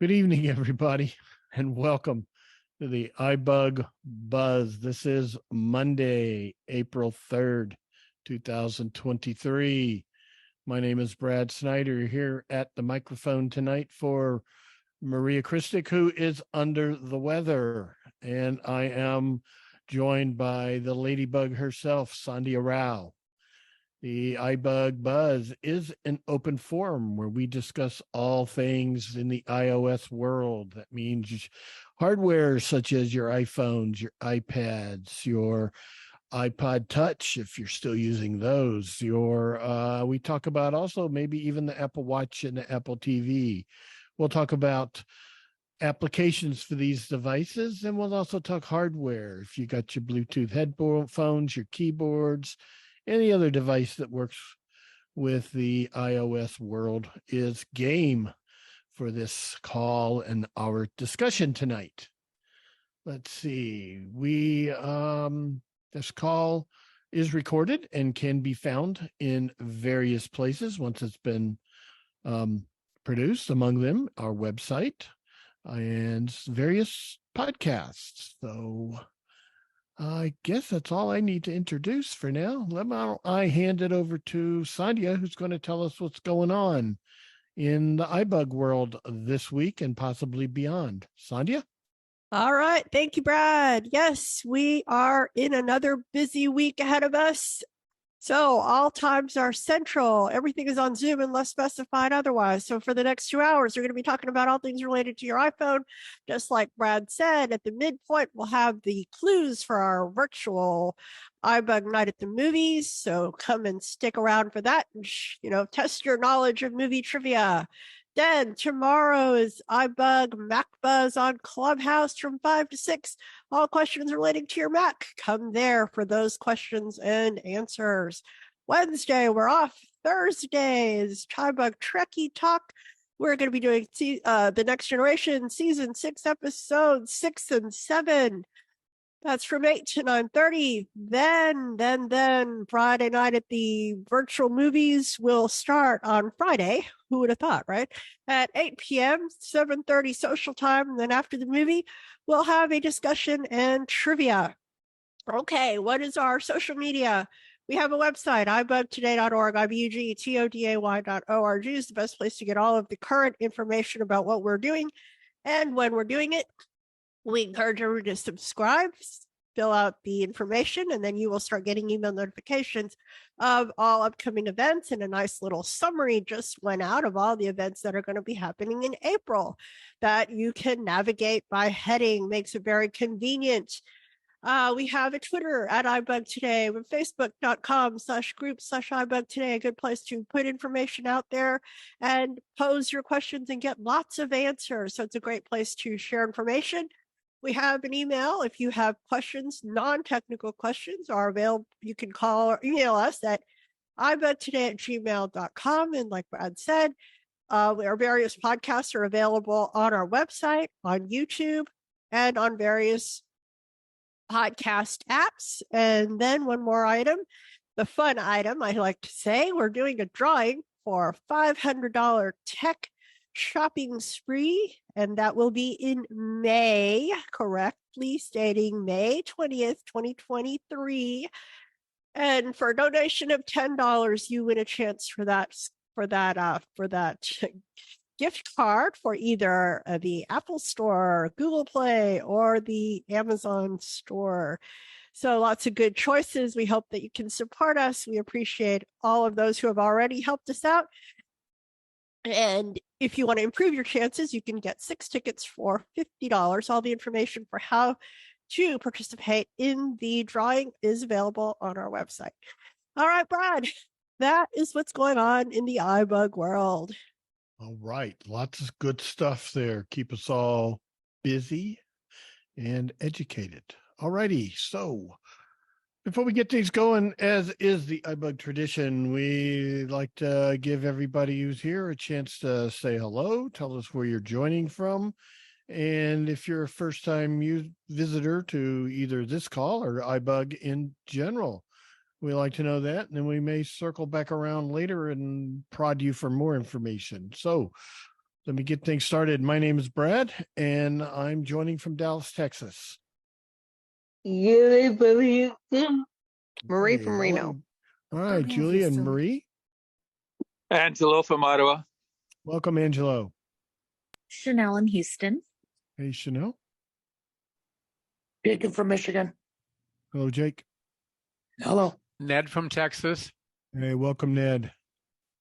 Good evening, everybody, and welcome to the iBUG Buzz. This is Monday, April 3rd, 2023. My name is Brad Snyder here at the microphone tonight for Maria Christic, who is under the weather. And I am joined by the ladybug herself, Sandhya Rao. The iBUG Buzz is an open forum where we discuss all things in the iOS world. That means hardware such as your iPhones, your iPads, your iPod Touch, if you're still using those. We talk about also maybe even the Apple Watch and the Apple TV. We'll talk about applications for these devices, and we'll also talk hardware. If you got your Bluetooth headphones, your keyboards, any other device that works with the iOS world is game for this call and our discussion tonight. Let's see. This call is recorded and can be found in various places once it's been produced, among them our website and various podcasts. So I guess that's all I need to introduce for now. I hand it over to Sandhya, who's going to tell us what's going on in the iBUG world this week and possibly beyond. Sandhya? All right. Thank you, Brad. Yes, we are in another busy week ahead of us. So all times are central. Everything is on Zoom unless specified otherwise. So for the next 2 hours, we're going to be talking about all things related to your iPhone. Just like Brad said, at the midpoint, we'll have the clues for our virtual iBUG night at the movies. So come and stick around for that and, test your knowledge of movie trivia. Then tomorrow is iBUG Mac Buzz on Clubhouse from 5 to 6. All questions relating to your Mac, come there for those questions and answers. Wednesday, we're off. Thursday is iBUG Trekkie Talk. We're going to be doing the Next Generation Season 6 episodes 6 and 7. That's from 8 to 9:30. Then Friday night at the virtual movies will start on Friday. Who would have thought, right? At 8 p.m., 7:30 social time. And then after the movie, we'll have a discussion and trivia. Okay, what is our social media? We have a website, ibugtoday.org, ibugtoday.org is the best place to get all of the current information about what we're doing and when we're doing it. We encourage everyone to subscribe, fill out the information, and then you will start getting email notifications of all upcoming events. And a nice little summary just went out of all the events that are going to be happening in April that you can navigate by heading. Makes it very convenient. We have a Twitter at iBug Today, with facebook.com/group/iBug Today, a good place to put information out there and pose your questions and get lots of answers. So it's a great place to share information. We have an email. If you have questions, non-technical questions are available. You can call or email us at ibugtoday@gmail.com. And like Brad said, our various podcasts are available on our website, on YouTube, and on various podcast apps. And then one more item, the fun item, I like to say, we're doing a drawing for a $500 tech shopping spree, and that will be in May, correctly stating May 20th, 2023. And for a donation of $10, you win a chance for that gift card for either the Apple Store, Google Play, or the Amazon Store. So lots of good choices. We hope that you can support us. We appreciate all of those who have already helped us out. And if you want to improve your chances, you can get 6 tickets for $50. All the information for how to participate in the drawing is available on our website. All right, Brad, that is what's going on in the iBUG world. All right. Lots of good stuff there. Keep us all busy and educated. All righty. So before we get things going, as is the iBUG tradition, we like to give everybody who's here a chance to say hello, tell us where you're joining from. And if you're a first-time visitor to either this call or iBUG in general, we like to know that, and then we may circle back around later and prod you for more information. So Let me get things started. My name is Brad, and I'm joining from Dallas, Texas. Marie Hey, from Reno. All right, Julie and Marie. Angelo from Ottawa. Welcome, Angelo. Chanel in Houston. Hey, Chanel. Jacob from Michigan. Hello, Jake. Hello. Ned from Texas. Hey, welcome, Ned.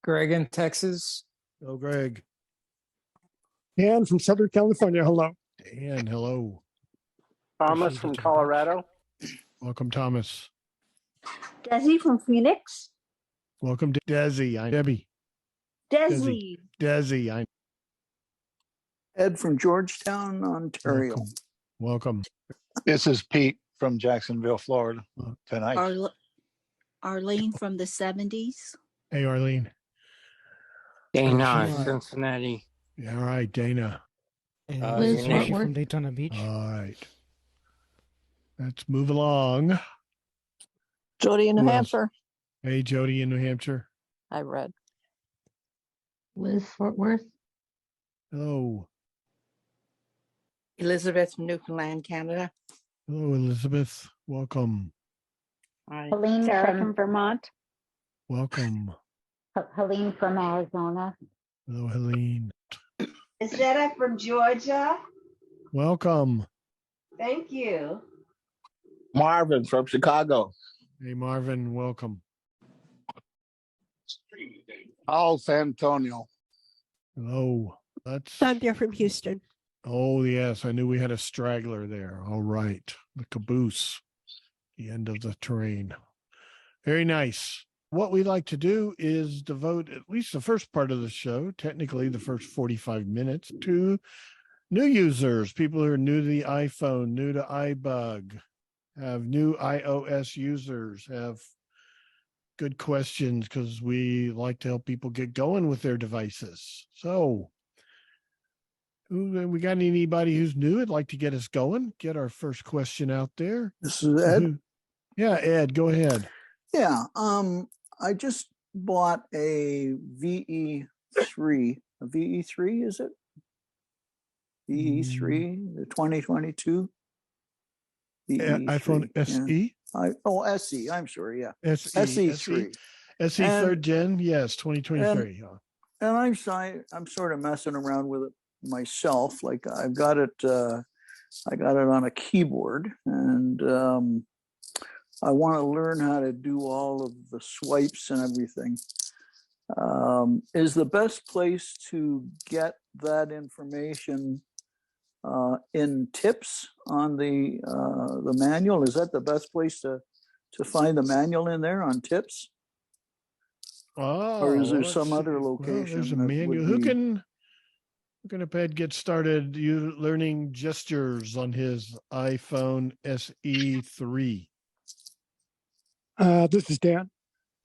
Greg in Texas. Hello, Greg. Dan from Southern California. Hello. Dan, hello. Thomas from Colorado. Welcome, Thomas. Desi from Phoenix. Welcome to Desi. I'm Debbie. Desi. I'm Ed from Georgetown, Ontario. welcome. This is Pete from Jacksonville, Florida tonight. Arlene from the 70s. Hey, Arlene. Dana, Cincinnati. Yeah, all right, Dana. Liz Nikki Fort from Daytona Beach. All right. Let's move along. Jody in New Who else? Hampshire. Hey, Jody in New Hampshire. I read. Liz Fort Worth. Hello. Elizabeth from Newfoundland, Canada. Hello, Elizabeth. Welcome. Helene from Vermont. Welcome. Helene from Arizona. Hello, Helene. Izetta from Georgia. Welcome. Thank you. Marvin from Chicago. Hey, Marvin. Welcome. Paul San Antonio. Hello. That's Sandhya from Houston. Oh, yes. I knew we had a straggler there. All right. The caboose, the end of the train. Very nice. What we like to do is devote at least the first part of the show, technically the first 45 minutes, to new users, people who are new to the iPhone, new to iBUG, have new iOS users, have good questions because we like to help people get going with their devices. So, we got anybody who's new would like to get us going? Get our first question out there. This is Ed. Yeah, Ed, go ahead. Yeah. I just bought a VE3. A VE3, is it? VE3, the 2022. VE3, iPhone SE? SE. I'm sorry. Yeah. SE3. SE third gen. Yes, 2023. And I'm sort of messing around with it myself. Like I've got it. I got it on a keyboard, and I want to learn how to do all of the swipes and everything. Is the best place to get that information in tips on the manual? Is that the best place to find the manual in there on tips? Or is there some other location? Well, there's a manual. Who can Ed get started learning gestures on his iPhone SE3? This is Dan.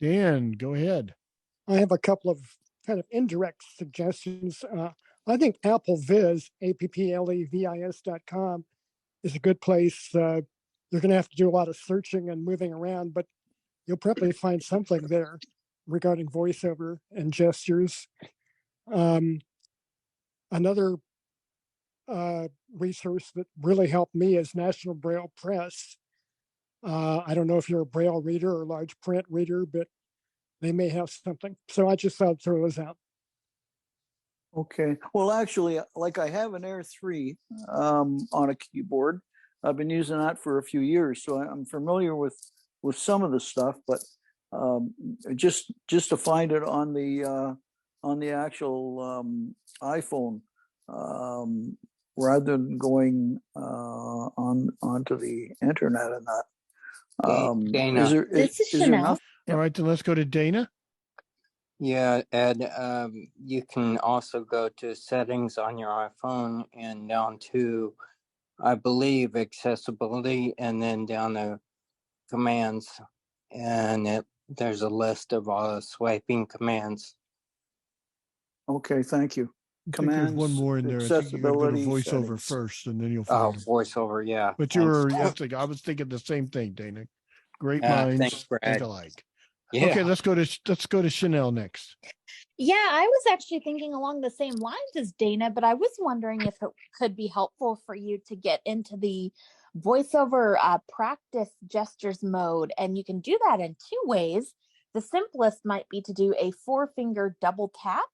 Dan, go ahead. I have a couple of kind of indirect suggestions. I think Apple Viz, AppleVis.com, is a good place. You're going to have to do a lot of searching and moving around, but you'll probably find something there regarding voiceover and gestures. Another resource that really helped me is National Braille Press. I don't know if you're a Braille reader or large print reader, but they may have something. So I just thought I'd throw those out. Okay. Well, actually, like I have an Air 3 on a keyboard. I've been using that for a few years, so I'm familiar with some of the stuff. But just to find it on the actual iPhone, rather than going onto the internet and that. Dana. This is Chanel. All right, then let's go to Dana. Yeah, Ed, you can also go to settings on your iPhone and down to, I believe, accessibility, and then down to commands. And there's a list of all the swiping commands. Okay, thank you. I think there's one more in there. I think you got to go to voiceover settings. first, and then you'll find it. Voiceover, yeah. But I was thinking the same thing, Dana. Great minds thanks, Brad. think alike. Yeah. Okay, let's go to Chanel next. Yeah, I was actually thinking along the same lines as Dana, but I was wondering if it could be helpful for you to get into the voiceover practice gestures mode. And you can do that in two ways. The simplest might be to do a 4-finger double tap.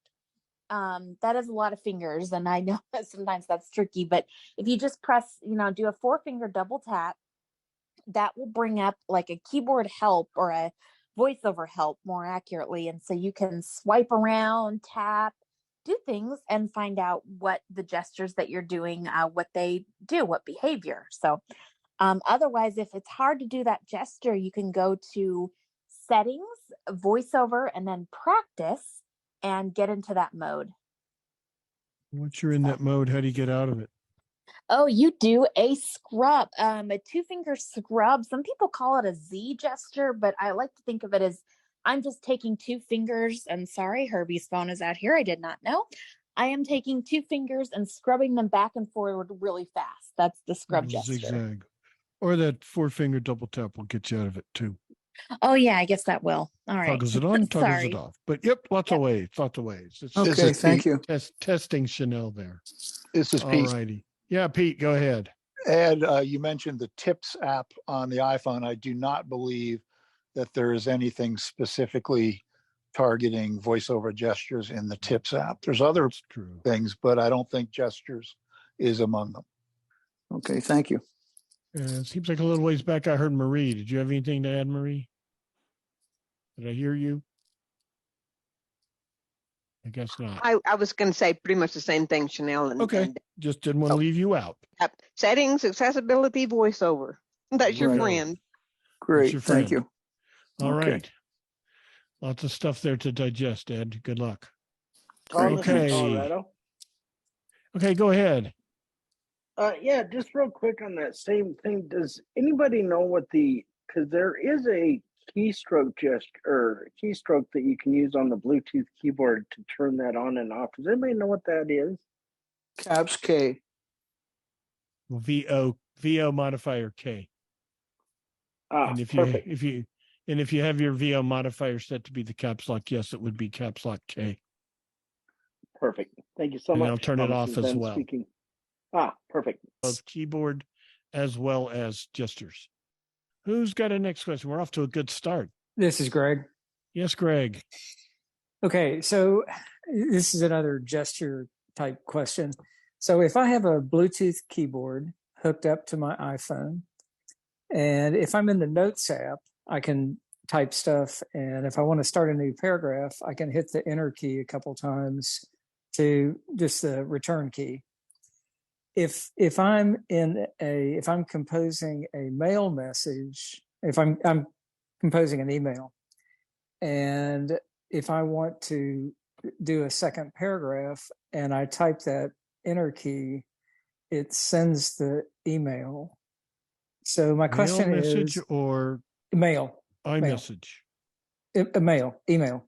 That is a lot of fingers, and I know that sometimes that's tricky, but if you just press, do a 4-finger double tap, that will bring up like a keyboard help or a voiceover help more accurately. And so you can swipe around, tap, do things, and find out what the gestures that you're doing, what they do, what behavior. So otherwise, if it's hard to do that gesture, you can go to settings, voiceover, and then practice and get into that mode. Once you're in that mode, how do you get out of it? Oh, you do a scrub, a 2-finger scrub. Some people call it a Z gesture, but I like to think of it as I'm just taking 2 fingers. And sorry, Herbie's phone is out here. I did not know. I am taking 2 fingers and scrubbing them back and forward really fast. That's the scrub gesture. Zigzag. Or that 4-finger double tap will get you out of it too. Oh, yeah, I guess that will. All right. Toggles it on, toggles it off. But lots of ways. It's okay, thank you. Testing Chanel there. This is Pete. All righty. Yeah, Pete, go ahead. Ed, you mentioned the Tips app on the iPhone. I do not believe that there is anything specifically targeting voiceover gestures in the Tips app. There's other things, but I don't think gestures is among them. Okay, thank you. It seems like a little ways back I heard Marie. Did you have anything to add, Marie? Did I hear you? I guess not. I was going to say pretty much the same thing, Chanel. Just didn't want to leave you out. Yep. Settings, accessibility, voiceover. That's your Right. friend. Great, your friend. thank you. All Okay. right. Lots of stuff there to digest, Ed. Good luck. Thomas in Okay. Colorado. Okay, go ahead. Yeah, just real quick on that same thing. Does anybody know what because there is a keystroke gesture or keystroke that you can use on the Bluetooth keyboard to turn that on and off. Does anybody know what that is? Caps K. Well, VO modifier K. Ah, And if perfect. if you have your VO modifier set to be the caps lock, yes, it would be caps lock K. Perfect. Thank you so And much. I'll turn it Thomas off is as then well. Speaking. Ah, perfect. Both keyboard as well as gestures. Who's got a next question? We're off to a good start. This is Greg. Yes, Greg. Okay, so this is another gesture type question. So if I have a Bluetooth keyboard hooked up to my iPhone, and if I'm in the Notes app, I can type stuff. And if I want to start a new paragraph, I can hit the enter key a couple times to just the return key. If I'm composing a mail message, if I'm composing an email, and if I want to do a second paragraph and I type that enter key, it sends the email. So my question message is or mail, iMessage, email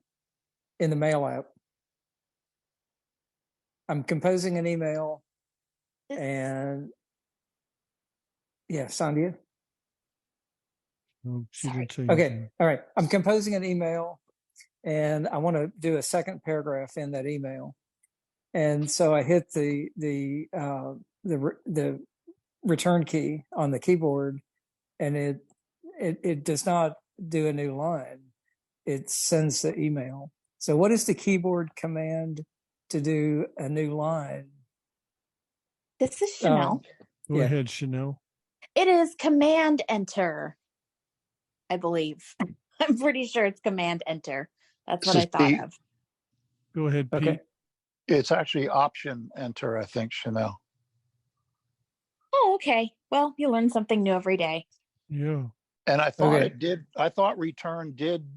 in the mail app. I'm composing an email. And yeah, Sandhya. Oh, she didn't say Okay, anything. all right. I'm composing an email, and I want to do a second paragraph in that email, and so I hit the return key on the keyboard, and it does not do a new line. It sends the email. So, what is the keyboard command to do a new line? This is Chanel. Go ahead, Chanel. It is Command Enter, I believe. I'm pretty sure it's Command Enter. That's what I thought Pete. of. Go ahead, Pete. Okay. It's actually Option Enter, I think, Chanel. Oh, okay. Well, you learn something new every day. Yeah. And I thought Okay. it did. I thought Return did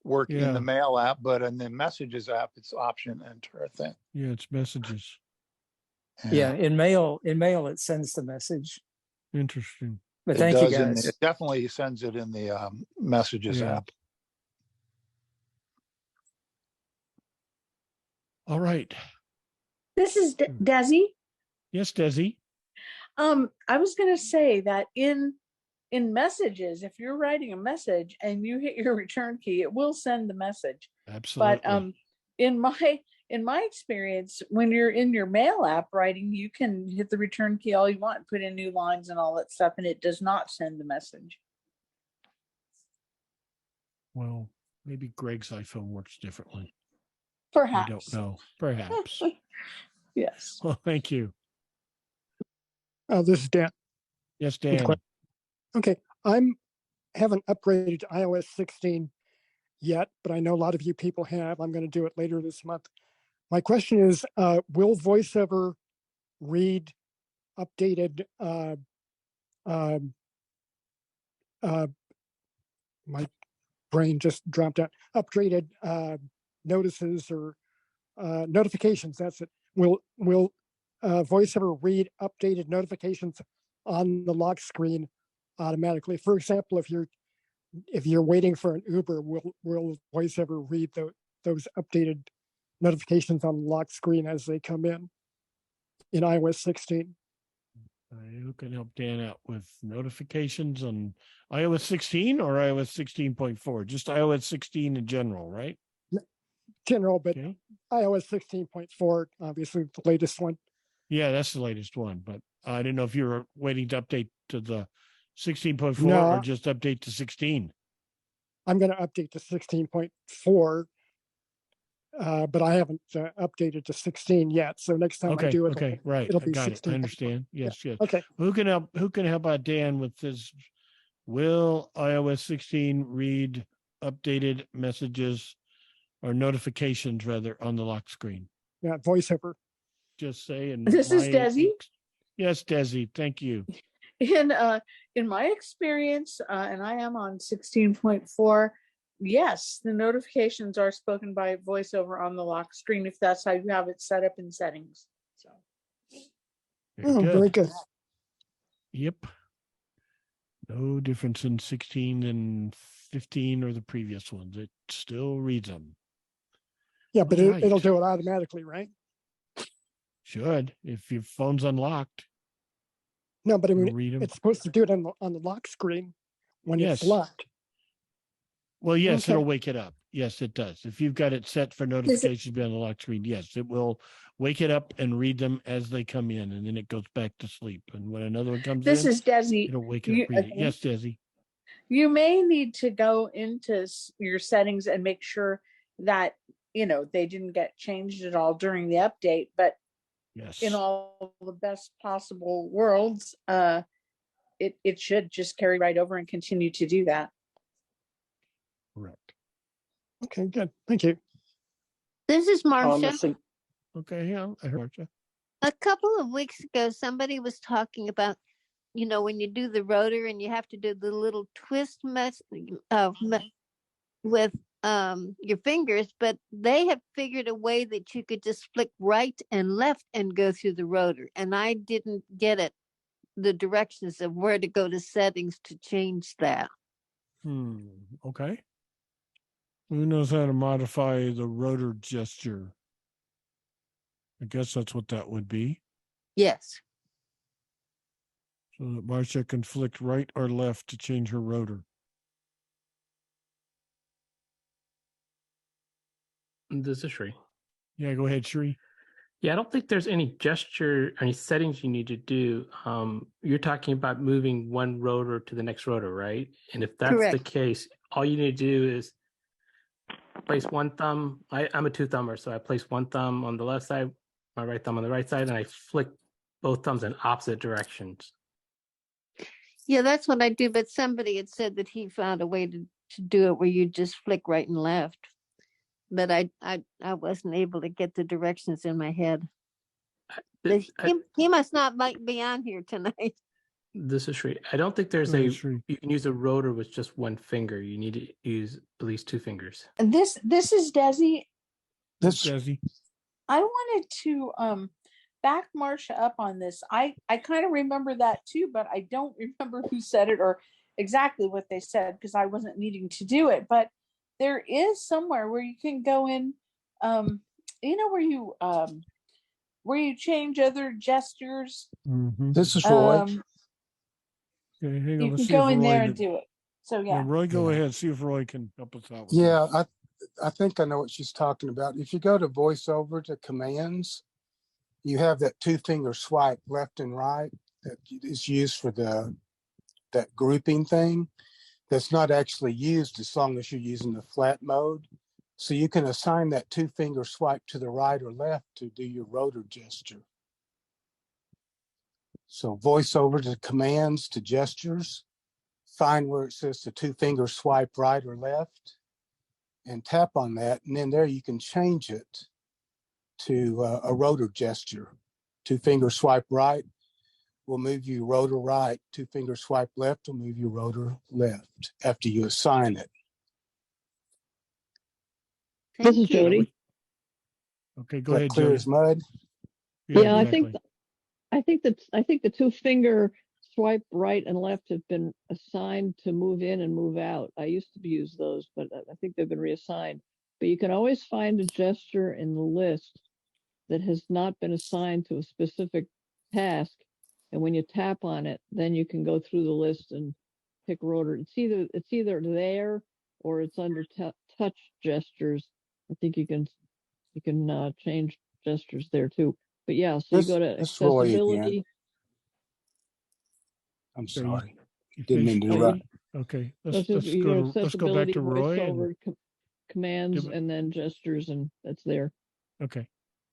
work in the Mail app, but in the Messages app, it's Option Enter, I think. Yeah, it's messages. Yeah, in mail, it sends the message. Interesting. But It thank you, does in guys. it definitely sends it in the Messages Yeah. app. All right. This is Desi. Yes, Desi. I was going to say that in messages, if you're writing a message and you hit your return key, it will send the message. Absolutely. But in my experience, when you're in your mail app writing, you can hit the return key all you want, put in new lines and all that stuff, and it does not send the message. Well, maybe Greg's iPhone works differently. Perhaps. I don't know. Perhaps. Yes. Well, thank you. This is Dan. Yes, Dan. Okay, haven't upgraded to iOS 16 yet, but I know a lot of you people have. I'm going to do it later this month. My question is, will VoiceOver read updated my brain just dropped out, upgraded notices or notifications? That's it. Will VoiceOver read updated notifications on the lock screen automatically? For example, if you're waiting for an Uber, will VoiceOver read those updated notifications on the lock screen as they come in iOS 16? Who can help Dan out with notifications on iOS 16 or iOS 16.4? Just iOS 16 in general, right? General, but okay. iOS 16.4, obviously the latest one. Yeah, that's the latest one, but I didn't know if you were waiting to update to the 16.4 or just update to 16. I'm going to update to 16.4, but I haven't updated to 16 yet. So next time I do it, right. It'll be got 16. It. I understand. Yes, yeah. yes. Okay. Who can help out Dan with this? Will iOS 16 read updated messages or notifications rather on the lock screen? Yeah, VoiceOver. Just say. And this is Desi. Yes, Desi. Thank you. In my experience, and I am on 16.4, yes, the notifications are spoken by VoiceOver on the lock screen if that's how you have it set up in settings. So. Very good. Yep. No difference in 16 and 15 or the previous ones. It still reads them. Yeah, but it'll do it automatically, right? Should, if your phone's unlocked. No, but I mean, it's supposed to do it on the lock screen when it's locked. Well, yes, it'll wake it up. Yes, it does. If you've got it set for notifications to be on the lock screen, yes, it will wake it up and read them as they come in, and then it goes back to sleep. And when another one comes this in, is Desi. It'll wake it up. Read it. Yes, Desi. You may need to go into your settings and make sure that they didn't get changed at all during the update, but in all the best possible worlds, it should just carry right over and continue to do that. Correct. Okay, good. Thank you. This is Marcia. Okay, yeah, I heard Marcia. A couple of weeks ago, somebody was talking about, when you do the rotor and you have to do the little twist with your fingers, but they have figured a way that you could just flick right and left and go through the rotor. And I didn't get the directions of where to go to settings to change that. Okay. Who knows how to modify the rotor gesture? I guess that's what that would be. Yes. So that Marcia can flick right or left to change her rotor. This is Shri. Yeah, go ahead, Shri. Yeah, I don't think there's any any settings you need to do. You're talking about moving one rotor to the next rotor, right? And if that's the case, all you need to do is place one thumb. I'm a two-thumber, so I place one thumb on the left side, my right thumb on the right side, and I flick both thumbs in opposite directions. Yeah, that's what I do. But somebody had said that he found a way to do it where you just flick right and left. But I wasn't able to get the directions in my head. He must not be on here tonight. This is Shri. I don't think there's you can use a rotor with just one finger. You need to use at least two fingers. And this is Desi. This is Desi. I wanted to back Marcia up on this. I kind of remember that too, but I don't remember who said it or exactly what they said because I wasn't needing to do it. But there is somewhere where you can go in, where you change other gestures. Mm-hmm. This is Roy. Okay, hang on. You can go in there and do it. So yeah. Roy, go ahead. See if Roy can help us out. Yeah, I think I know what she's talking about. If you go to VoiceOver to commands, you have that 2-finger swipe left and right that is used for that grouping thing. That's not actually used as long as you're using the flat mode. So you can assign that 2-finger swipe to the right or left to do your rotor gesture. So VoiceOver to commands to gestures, find where it says the 2-finger swipe right or left, and tap on that. And then there you can change it to a rotor gesture. 2-finger swipe right will move you rotor right. 2-finger swipe left will move you rotor left after you assign it. This is Jody. Okay, go That ahead, clear Jody. as mud. Yeah, exactly. I think the 2-finger swipe right and left have been assigned to move in and move out. I used to use those, but I think they've been reassigned. But you can always find a gesture in the list that has not been assigned to a specific task. And when you tap on it, then you can go through the list and pick rotor. It's either there or it's under touch gestures. I think you can change gestures there too. But yeah, so you go to This Roy again. accessibility. I'm sorry. You Didn't mean to interrupt. Okay, You go to let's go back accessibility, to Roy. voiceover, commands, and then gestures, and that's there. Okay.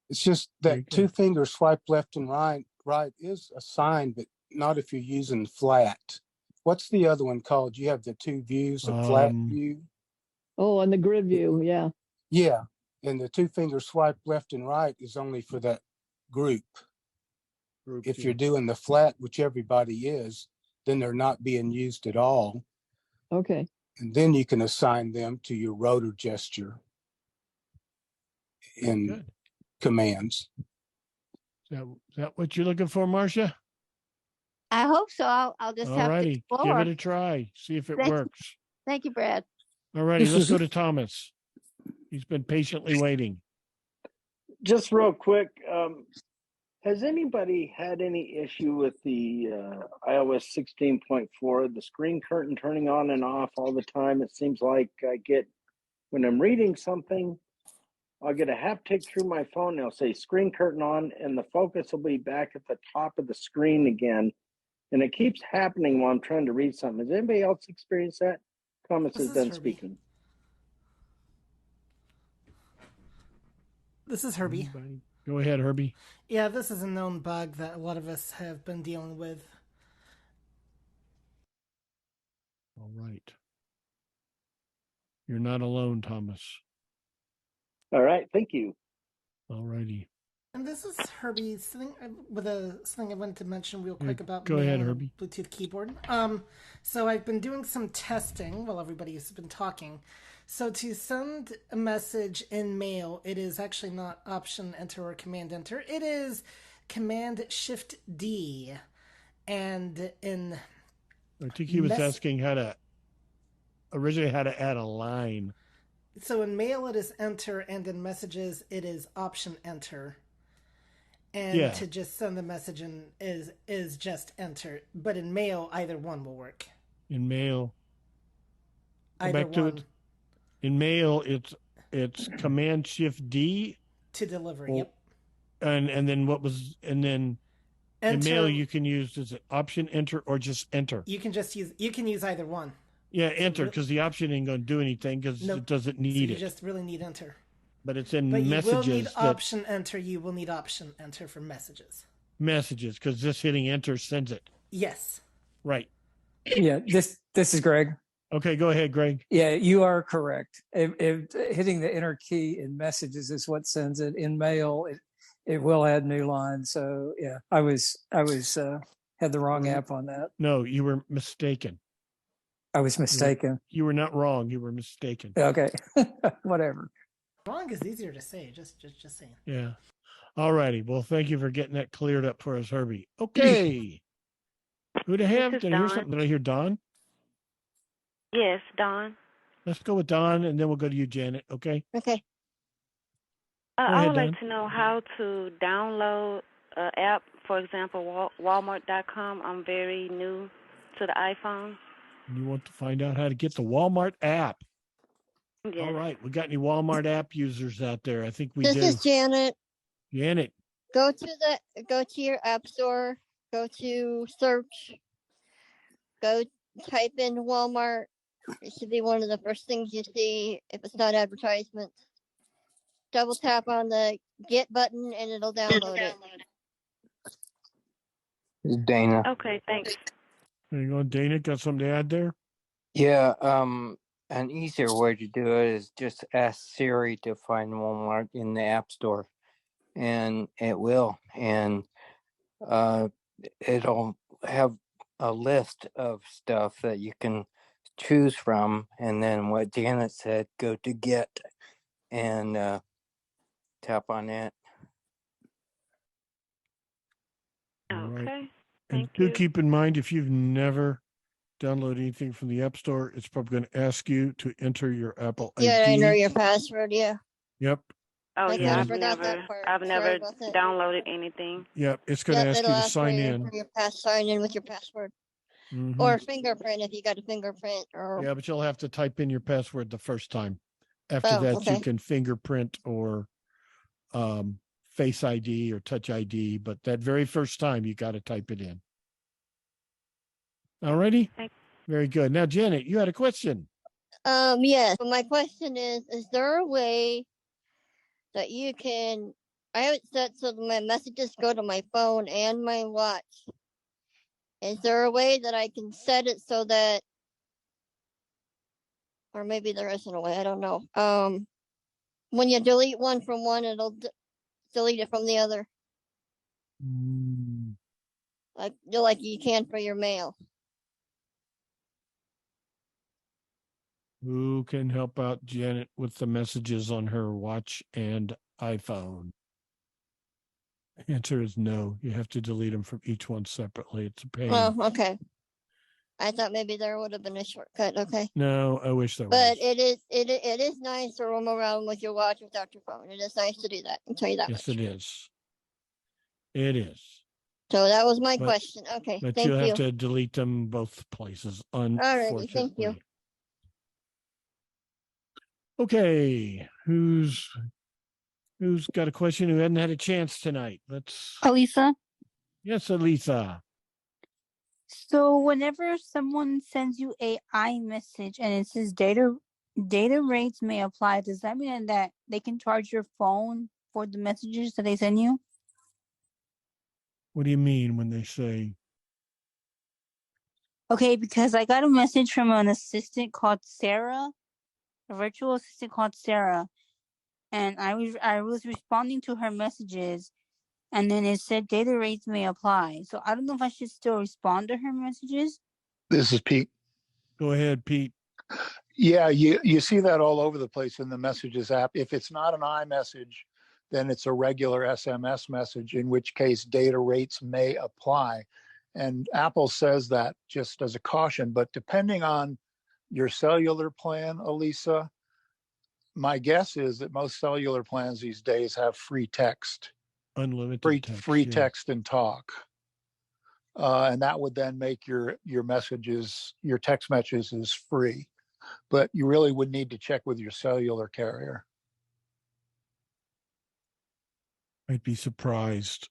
It's just that 2-finger swipe left and right is assigned, but not if you're using flat. What's the other one called? You have the 2 views, a flat view. Oh, and the grid view, yeah. Yeah, and the 2-finger swipe left and right is only for that group. If you're doing the flat, which everybody is, then they're not being used at all. Okay. And then you can assign them to your rotor gesture in commands. Is that what you're looking for, Marcia? I hope so. I'll just All have righty, to give explore. it a try. See if it Thank you. works. Thank you, Brad. All righty, let's go to Thomas. He's been patiently waiting. Just real quick, has anybody had any issue with the iOS 16.4, the screen curtain turning on and off all the time? It seems like when I'm reading something, I'll get a haptic through my phone, and it'll say screen curtain on, and the focus will be back at the top of the screen again. And it keeps happening while I'm trying to read something. Has anybody else experienced that? Thomas is done speaking. This is Herbie. Go ahead, Herbie. Yeah, this is a known bug that a lot of us have been dealing with. All right. You're not alone, Thomas. All right, thank you. All righty. And this is Herbie something I wanted to mention real quick about go ahead, mail and Herbie. Bluetooth keyboard. So I've been doing some testing while everybody's been talking. So to send a message in mail, it is actually not Option Enter or Command Enter. It is Command Shift D. And in I think he was asking how to add a line. So in mail it is Enter, and in messages it is Option Enter. And to just send the message in is just Enter. But in mail, either one will work. In mail, either back to one. it. In mail, it's Command Shift D to deliver. Yep. And then Enter. In mail you can use is it Option Enter or just Enter? You can use either one. Yeah, Enter, because the option ain't going to do anything because it doesn't need it. You just really need Enter. But it's in but messages. You will need Option Enter. You will need Option Enter for messages. Messages, because just hitting Enter sends it. Yes. Right. Yeah, this is Greg. Okay, go ahead, Greg. Yeah, you are correct. If hitting the enter key in messages is what sends it. In mail, it will add new lines. So yeah, I was had the wrong app on that. No, you were mistaken. I was mistaken. You were not wrong. You were mistaken. Okay, whatever. Wrong is easier to say. Just saying. Yeah. All righty. Well, thank you for getting that cleared up for us, Herbie. Okay. Who to have? Did I hear something? Did I hear Don? Yes, Don. Let's go with Don, and then we'll go to you, Janet. Okay. Okay. I would like to know how to download an app. For example, Walmart.com. I'm very new to the iPhone. You want to find out how to get the Walmart app. Yes. All right. We got any Walmart app users out there? I think we This do. is Janet. Janet. Go to your app store, go to search, go type in Walmart. It should be one of the first things you see if it's not advertisements. Double tap on the get button and it'll download it. Dana. Okay, thanks. There you go. Dana, got something to add there? Yeah, an easier way to do it is just ask Siri to find Walmart in the App Store, and it will, and it'll have a list of stuff that you can choose from, and then what Janet said, go to get, and tap on it. All right. Okay. And do keep in mind, if you've never downloaded anything from the App Store, it's probably going to ask you to enter your Apple ID. Yeah, enter your password. Yeah. Yep. Oh Like, yeah, I I've forgot never, that part. I've Sorry never about that. downloaded anything. Yep. It's going to ask you it'll to ask sign you to in. enter your sign in with your password. Mhm. Or fingerprint if you got a fingerprint. Or Yeah, but you'll have to type in your password the first time. After that, okay. you can fingerprint or Face ID or Touch ID. But that very first time, you got to type it in. All righty. Very good. Now, Janet, you had a question. Yes. So my question is there a way that you can, I have it set so that my messages go to my phone and my watch. Is there a way that I can set it so that, or maybe there isn't a way, I don't know. When you delete one from one, it'll delete it from the other. Like you can for your mail. Who can help out Janet with the messages on her watch and iPhone? Answer is no. You have to delete them from each one separately. It's a pain. Oh, okay. I thought maybe there would have been a shortcut. Okay. No, I wish there was. But it is nice to roam around with your watch without your phone. It is nice to do that. I'll tell you that Yes, much. it is. It is. So that was my question. Okay. But Thank you you. have to delete them both places, All unfortunately. right. Thank you. Okay. Who's got a question who hadn't had a chance tonight? Let's. Elisa? Yes, Elisa. So whenever someone sends you a iMessage and it says data rates may apply, does that mean that they can charge your phone for the messages that they send you? What do you mean when they say? Okay, because I got a message from an assistant called Sarah, a virtual assistant called Sarah, and I was responding to her messages, and then it said data rates may apply. So I don't know if I should still respond to her messages. This is Pete. Go ahead, Pete. Yeah, you see that all over the place in the Messages app. If it's not an iMessage, then it's a regular SMS message, in which case data rates may apply. And Apple says that just as a caution, but depending on your cellular plan, Elisa, my guess is that most cellular plans these days have free text. Unlimited text. Free text and talk. And that would then make your messages, your text messages free. But you really would need to check with your cellular carrier. I'd be surprised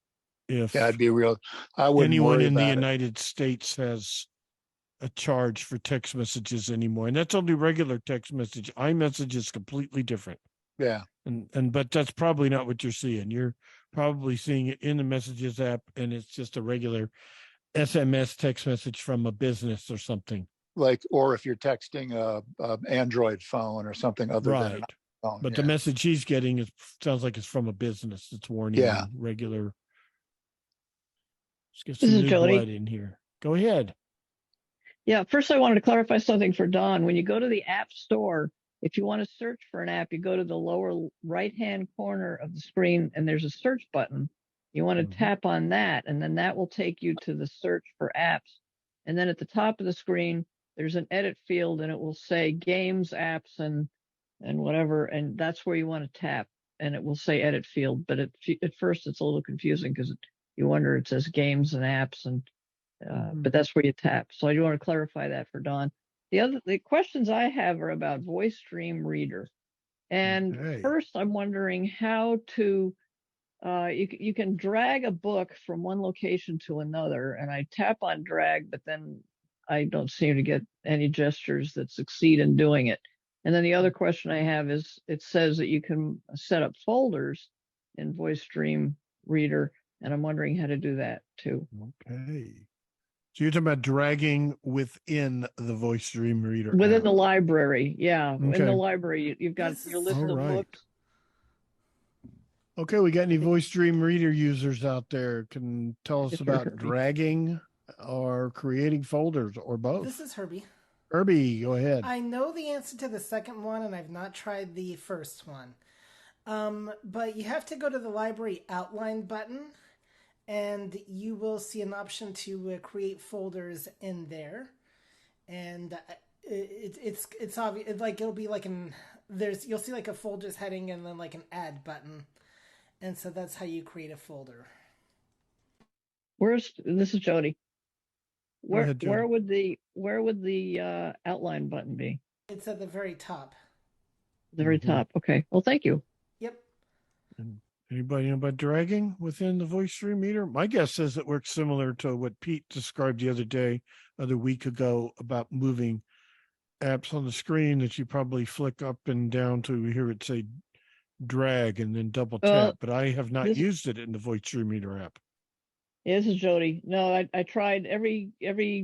if I wouldn't anyone worry in the about it. United States has a charge for text messages anymore. And that's only regular text message. iMessage is completely different. Yeah. But that's probably not what you're seeing. You're probably seeing it in the Messages app, and it's just a regular SMS text message from a business or something. Or if you're texting a Android phone or something other than an iPhone. But the message he's getting sounds like it's from a business. It's warning you regular. Let's get some This is new Jody. blood in here. Go ahead. Yeah, first I wanted to clarify something for Don. When you go to the App Store, if you want to search for an app, you go to the lower right-hand corner of the screen, and there's a search button. You want to tap on that, and then that will take you to the search for apps. And then at the top of the screen, there's an edit field, and it will say games, apps, and whatever, and that's where you want to tap, and it will say edit field. But at first, it's a little confusing because you wonder, it says games and apps, and but that's where you tap. So I do want to clarify that for Don. The questions I have are about Voice Dream Reader. And first, I'm wondering how to. You can drag a book from one location to another, and I tap on drag, but then I don't seem to get any gestures that succeed in doing it. And then the other question I have is, it says that you can set up folders in Voice Dream Reader, and I'm wondering how to do that too. Okay. So you're talking about dragging within the Voice Dream Reader within app. the library. Yeah, Okay. in the library, you've got your list of books. Okay, we got any Voice Dream Reader users out there? Can tell us Yes, about Herbie. dragging or creating folders or both? This is Herbie. Herbie, go ahead. I know the answer to the second one, and I've not tried the first one. But you have to go to the library outline button, and you will see an option to create folders in there. And it's obvious. Like it'll be like you'll see like a folders heading and then like an add button, and so that's how you create a folder. This is Jody. Go ahead, Jody. Where would the outline button be? It's at the very top. The very top. Okay. Well, thank you. Yep. And anybody know about dragging within the Voice Dream Reader? My guess is it works similar to what Pete described the other week ago about moving apps on the screen that you probably flick up and down to hear it say drag and then double tap. But I have not used it in the Voice Dream Reader app. Yeah, this is Jody. No, I tried every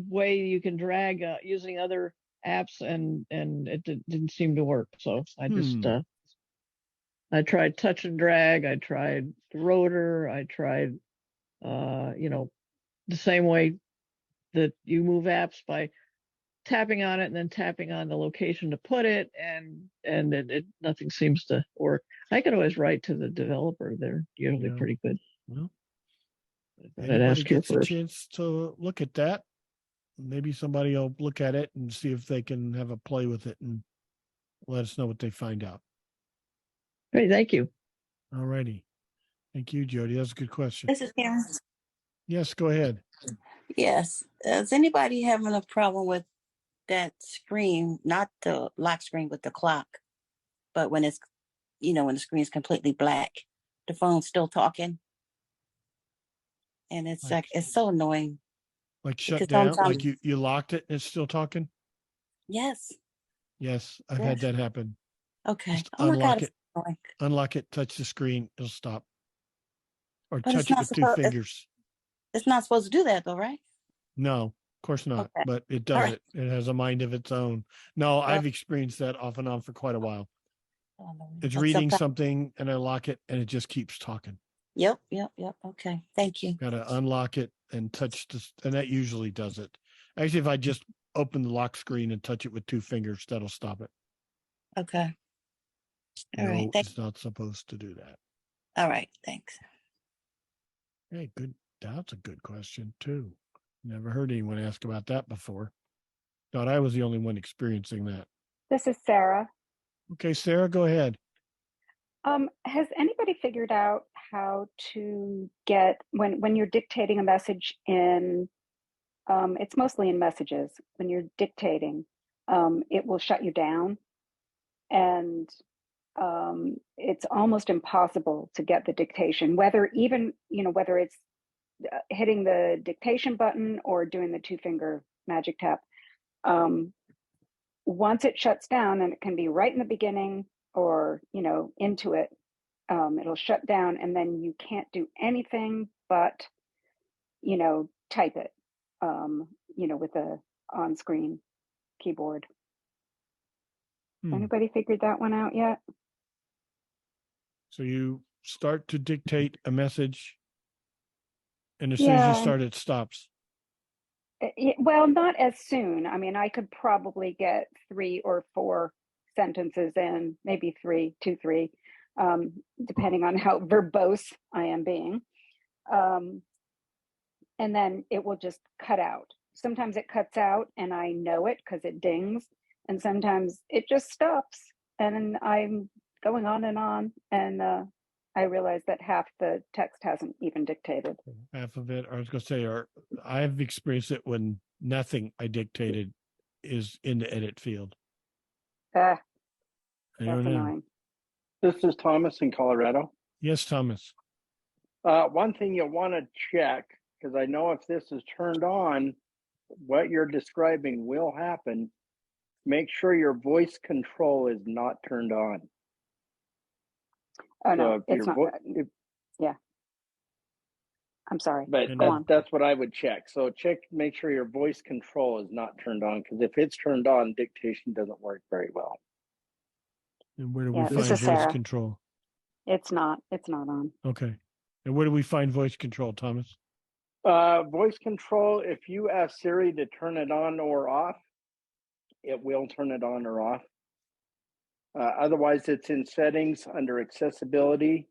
way you can drag using other apps, and it didn't seem to work. So I just I tried touch and drag. I tried rotor. I tried the same way that you move apps by tapping on it and then tapping on the location to put it, and it nothing seems to work. I can always write to the developer. They're usually pretty good. Well, I'd anybody ask you gets a first. chance to look at that, maybe somebody will look at it and see if they can have a play with it and let us know what they find out. Great, thank you. All righty. Thank you, Jody. That's a good question. This is Karen. Yes, go ahead. Yes. Is anybody having a problem with that screen, not the lock screen with the clock, but when it's, when the screen's completely black, the phone's still talking? And it's like it's so annoying. Like shut down, like you locked it and it's still talking? Yes. Yes, I've had that happen. Okay. Just Oh my God. Unlock it, touch the screen, it'll stop. Or But touch it with two fingers. It's not supposed to do that though, right? No, of course not. Okay. But it does it. It has a mind of its own. No, I've experienced that off and on for quite a while. It's reading something and I lock it and it just keeps talking. Yep. Okay. Thank you. Got to unlock it and touch this, and that usually does it. Actually, if I just open the lock screen and touch it with two fingers, that'll stop it. Okay. All right. It's not supposed to do that. All right. Thanks. Hey, good. That's a good question too. Never heard anyone ask about that before. Thought I was the only one experiencing that. This is Sarah. Okay, Sarah, go ahead. Has anybody figured out how to get when you're dictating a message in? It's mostly in messages. When you're dictating, it will shut you down, and it's almost impossible to get the dictation. Whether it's hitting the dictation button or doing the two-finger magic tap. Once it shuts down, and it can be right in the beginning or into it, it'll shut down, and then you can't do anything but type it with a on-screen keyboard. Anybody figured that one out yet? So you start to dictate a message, and as soon as you start, it stops. Well, not as soon. I mean, I could probably get 3 or 4 sentences in, maybe 3, depending on how verbose I am being. And then it will just cut out. Sometimes it cuts out and I know it because it dings. And sometimes it just stops and I'm going on and I realize that half the text hasn't even dictated. Half of it, I was going to say, I've experienced it when nothing I dictated is in the edit field? That's I don't know. annoying. This is Thomas in Colorado. Yes, Thomas. One thing you'll want to check, because I know if this is turned on, what you're describing will happen. Make sure your voice control is not turned on. Oh, So no, if it's your not. Yeah. I'm sorry. But Go on. that's what I would check. So make sure your voice control is not turned on, because if it's turned on, dictation doesn't work very well. And where do Yeah, we this find is voice Sarah. control? It's not on. Okay. And where do we find voice control, Thomas? Voice control, if you ask Siri to turn it on or off, it will turn it on or off. Otherwise, it's in settings under accessibility.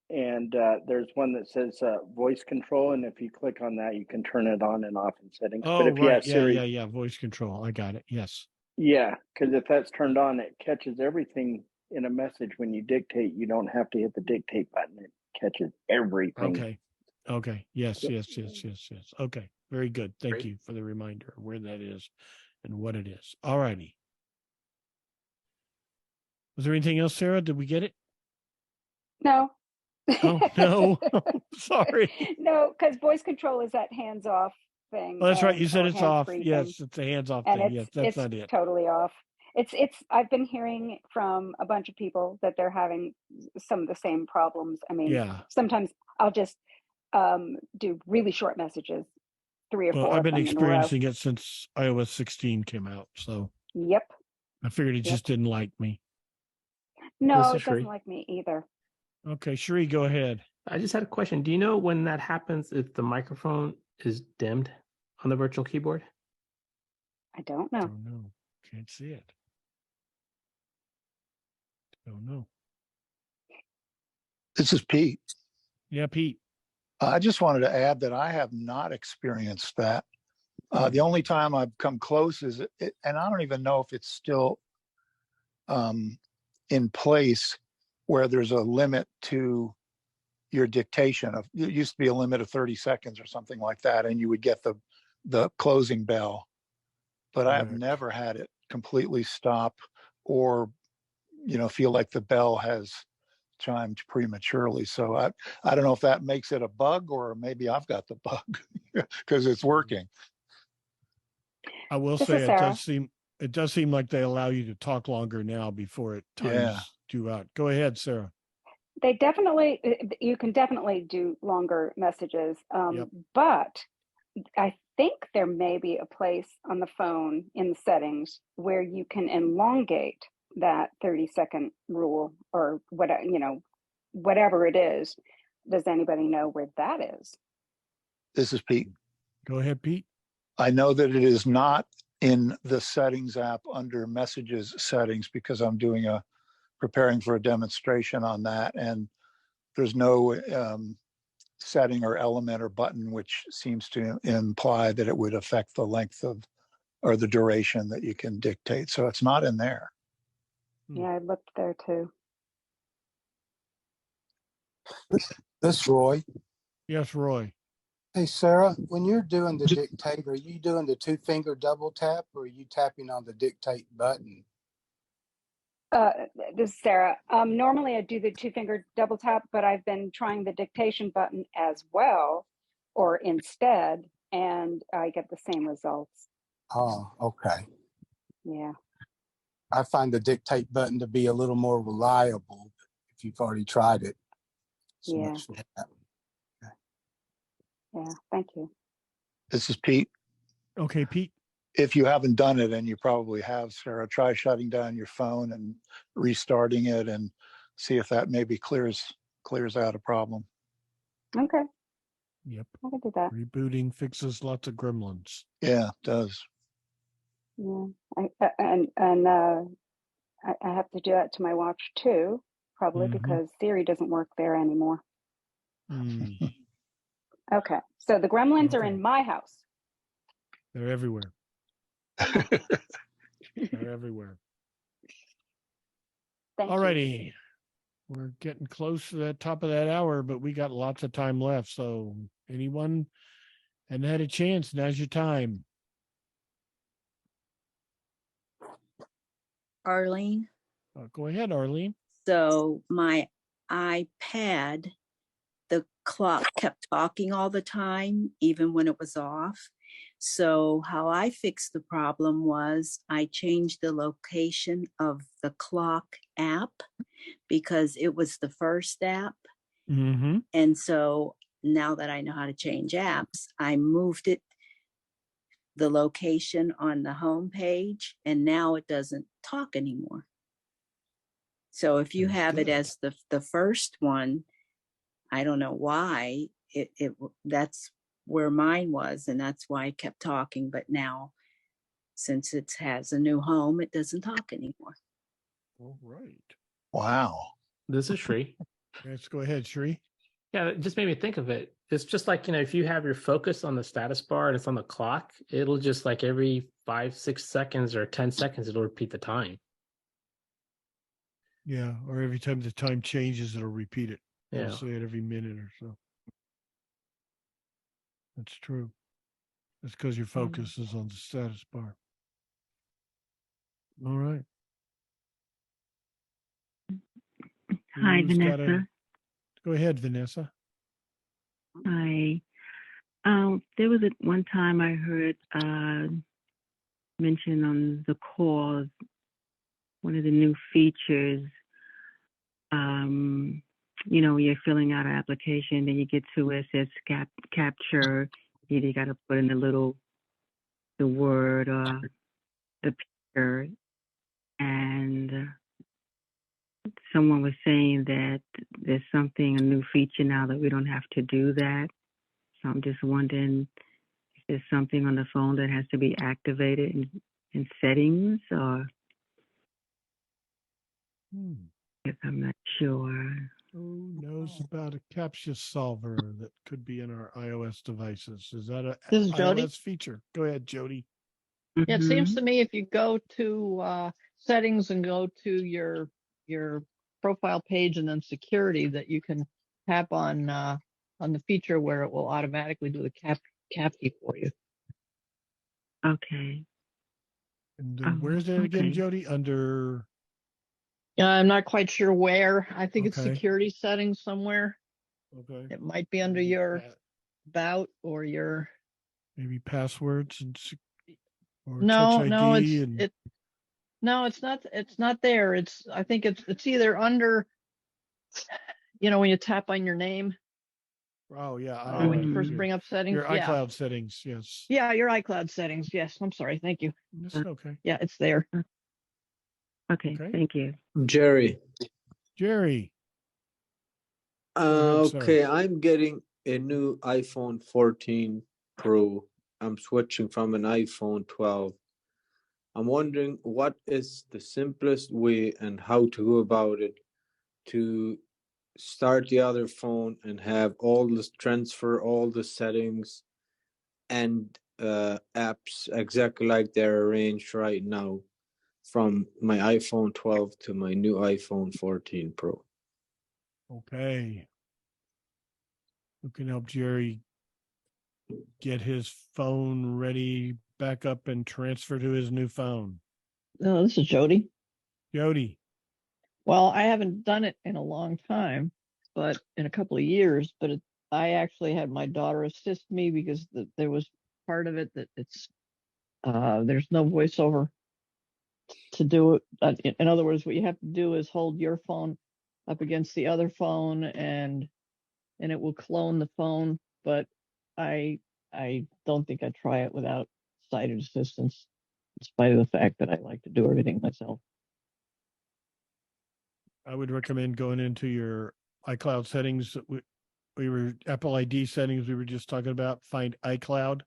And there's one that says voice control. And if you click on that, you can turn it on and off in settings. Oh, but if you right. ask Siri, Yeah. Voice control. I got it. Yes. Yeah, because if that's turned on, it catches everything in a message. When you dictate, you don't have to hit the dictate button. It catches everything. Okay. Yes. Okay. Very good. Thank you for the reminder of where that is and what it is. All righty. Was there anything else, Sarah? Did we get it? No. Oh, no. Sorry. No, because voice control is that hands-off thing. Oh, that's right. You said or it's off. hands-free Yes, thing. it's a hands-off And thing. Yes, that's not it. Totally off. It's I've been hearing from a bunch of people that they're having some of the same problems. I mean, Yeah. sometimes I'll just do really short messages, 3 or 4 I've of been them experiencing it since iOS 16 came out. So Yep. I figured it just didn't like me. No, it doesn't like me either. Okay, Sheree, go ahead. I just had a question. Do you know when that happens if the microphone is dimmed on the virtual keyboard? I don't know. Don't know. Can't see it. Don't know. This is Pete. Yeah, Pete. I just wanted to add that I have not experienced that. The only time I've come close is, and I don't even know if it's still in place, where there's a limit to your dictation. It used to be a limit of 30 seconds or something like that, and you would get the closing bell. But I have never had it completely stop or, feel like the bell has chimed prematurely. So I don't know if that makes it a bug, or maybe I've got the bug because it's working. I will say it does seem like they allow you to talk longer now before it times you out. Go ahead, Sarah. You can definitely do longer messages. But I think there may be a place on the phone in the settings where you can elongate that 30-second rule, or whatever it is. Does anybody know where that is? This is Pete. Go ahead, Pete. I know that it is not in the settings app under messages settings, because I'm preparing for a demonstration on that, and there's no setting or element or button which seems to imply that it would affect the length of or the duration that you can dictate. So it's not in there. Yeah, I looked there too. This Roy. Yes, Roy. Hey, Sarah, when you're doing the dictate, are you doing the 2-finger double tap, or are you tapping on the dictate button? This is Sarah. Normally I do the 2-finger double tap, but I've been trying the dictation button as well, or instead, and I get the same results. Oh, okay. Yeah. I find the dictate button to be a little more reliable if you've already tried it. So Yeah. much for that. Yeah, thank you. This is Pete. Okay, Pete. If you haven't done it, and you probably have, Sarah, try shutting down your phone and restarting it and see if that maybe clears out a problem. Okay. Yep. I can do that. Rebooting fixes lots of gremlins. Yeah, it does. Yeah. I have to do that to my watch too, probably because Siri doesn't work there anymore. Okay. So the gremlins are in my house. They're everywhere. They're everywhere. All righty. We're getting close to the top of that hour, but we got lots of time left. So anyone hadn't had a chance, now's your time. Arlene. Go ahead, Arlene. So my iPad, the clock kept talking all the time, even when it was off. So how I fixed the problem was I changed the location of the clock app because it was the first app. Mm-hmm. And so now that I know how to change apps, I moved it, the location on the home page, and now it doesn't talk anymore. So if you have it as the first one, I don't know why that's where mine was, and that's why it kept talking. But now, since it has a new home, it doesn't talk anymore. All right. Wow. This is Shri. Let's go ahead, Shri. Yeah, it just made me think of it. It's just like, if you have your focus on the status bar and it's on the clock, it'll just like every 5-6 seconds or 10 seconds, it'll repeat the time. Yeah, or every time the time changes, it'll repeat it. Yeah. It'll say it every minute or so. That's true. That's because your focus is on the status bar. All right. Hi, Vanessa. Go ahead, Vanessa. Hi. There was one time I heard mention on the call one of the new features. When you're filling out an application, then you get to where it says capture. You got to put in the word or the picture, and someone was saying that there's a new feature now that we don't have to do that. So I'm just wondering if there's something on the phone that has to be activated in settings, or if I'm not sure. Who knows about a CAPTCHA solver that could be in our iOS devices? Is that a This is Jody. iOS feature? Go ahead, Jody. Yeah, it seems to me if you go to settings and go to your profile page and then security, that you can tap on the feature where it will automatically do the cap key for you. Okay. And where's it again, Jody? Under. I'm not quite sure where. I think it's Okay. security settings somewhere. Okay. It might be under your about or your maybe passwords and or no, Touch no, ID no, it's not. It's not there. I think it's either under. When you tap on your name. Oh yeah. When you first bring up settings. Your iCloud settings, yes. Yeah, your iCloud settings. Yes. I'm sorry. Thank you. It's okay. Yeah, it's there. Okay. Thank you. Jerry. Okay, I'm getting a new iPhone 14 Pro. I'm switching from an iPhone 12. I'm wondering what is the simplest way and how to go about it to start the other phone and have transfer all the settings and apps exactly like they're arranged right now from my iPhone 12 to my new iPhone 14 Pro. Okay. Who can help Jerry get his phone ready, back up, and transfer to his new phone? Oh, this is Jody. Jody. Well, I haven't done it in a long time, but in a couple of years. But I actually had my daughter assist me because there was part of it that there's no voiceover to do it. In other words, what you have to do is hold your phone up against the other phone, and it will clone the phone. But I don't think I'd try it without sighted assistance, in spite of the fact that I like to do everything myself. I would recommend going into your iCloud settings. We were Apple ID settings we were just talking about. Find iCloud,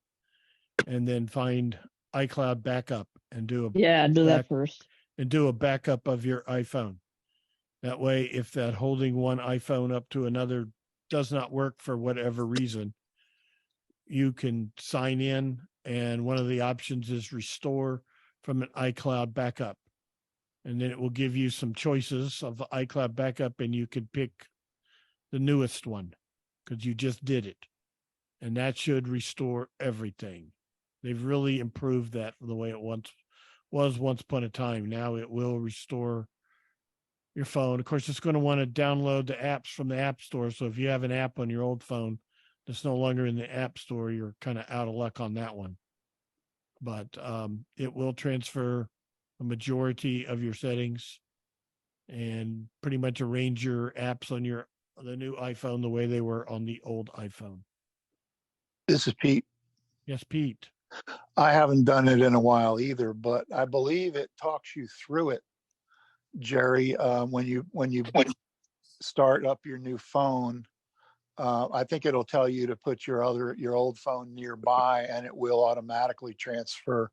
and then find iCloud backup and do that first. And do a backup of your iPhone. That way, if that holding one iPhone up to another does not work for whatever reason, you can sign in, and one of the options is restore from an iCloud backup. And then it will give you some choices of the iCloud backup, and you can pick the newest one because you just did it. And that should restore everything. They've really improved that from the way it once was once upon a time. Now it will restore your phone. Of course, it's going to want to download the apps from the App Store. So if you have an app on your old phone that's no longer in the App Store, you're kind of out of luck on that one. But it will transfer a majority of your settings and pretty much arrange your apps on the new iPhone the way they were on the old iPhone. This is Pete. Yes, Pete. I haven't done it in a while either, but I believe it talks you through it, Jerry. When you start up your new phone, I think it'll tell you to put your old phone nearby, and it will automatically transfer.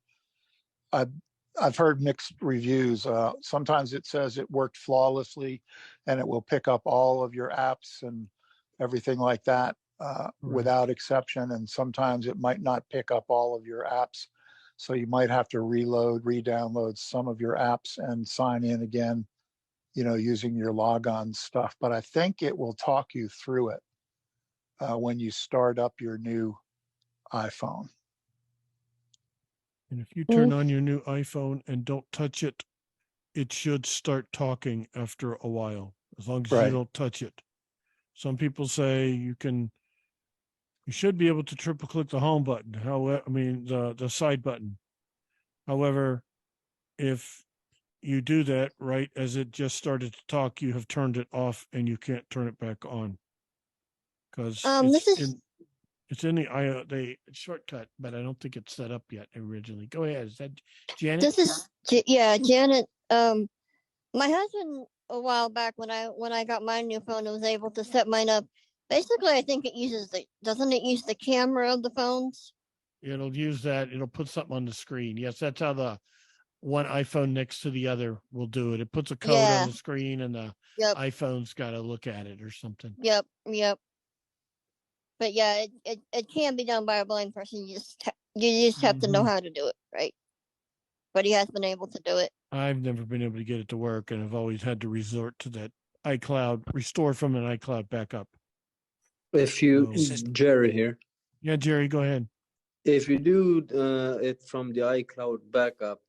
I've heard mixed reviews. Sometimes it says it worked flawlessly, and it will pick up all of your apps and everything like that without exception. And sometimes it might not pick up all of your apps, so you might have to re-download some of your apps and sign in again, using your logon stuff. But I think it will talk you through it when you start up your new iPhone. And if you turn on your new iPhone and don't touch it, it should start talking after a while, as long as you don't touch it. Some people say you should be able to triple click the home button. The side button. However, if you do that right as it just started to talk, you have turned it off and you can't turn it back on. Because it's in the shortcut, but I don't think it's set up yet originally. Go ahead. Is that Janet? Janet. My husband a while back when I got my new phone was able to set mine up. Basically, I think it uses doesn't it use the camera of the phones? It'll use that. It'll put something on the screen. Yes, that's how the one iPhone next to the other will do it. It puts a code on the screen, and the iPhone's got to look at it or something. Yep. But yeah, it can be done by a blind person. You just have to know how to do it, right? But he has been able to do it. I've never been able to get it to work, and I've always had to resort to that iCloud, restore from an iCloud backup. Jerry here. Yeah, Jerry, go ahead. If you do it from the iCloud backup,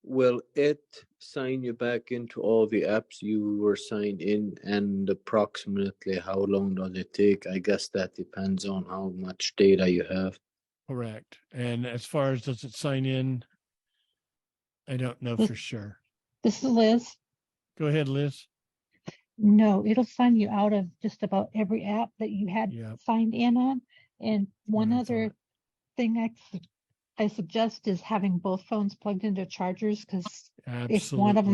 will it sign you back into all the apps you were signed in, and approximately how long does it take? I guess that depends on how much data you have. Correct. And as far as does it sign in, I don't know for sure. This is Liz. Go ahead, Liz. No, it'll sign you out of just about every app that you had signed in on. And one other thing I suggest is having both phones plugged into chargers, because if one of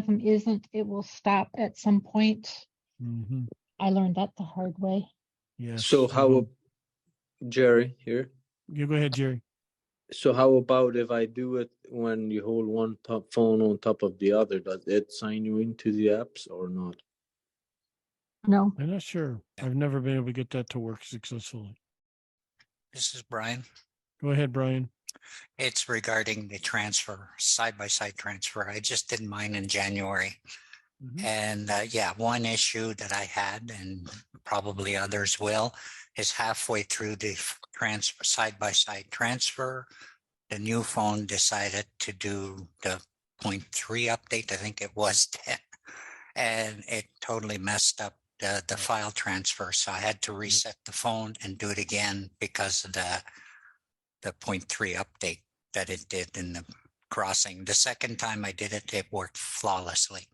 them isn't, it will stop at some point. Mm-hmm. I learned that the hard way. Yes. So how, Jerry here? You go ahead, Jerry. So how about if I do it when you hold one phone on top of the other? Does it sign you into the apps or not? No. I'm not sure. I've never been able to get that to work successfully. This is Brian. Go ahead, Brian. It's regarding the transfer, side-by-side transfer. I just did mine in January. Mm-hmm. And one issue that I had, and probably others will, is halfway through the side-by-side transfer, the new phone decided to do the 0.3 update. I think it was 10. And it totally messed up the file transfer. So I had to reset the phone and do it again because of the 0.3 update that it did in the crossing. The second time I did it, it worked flawlessly.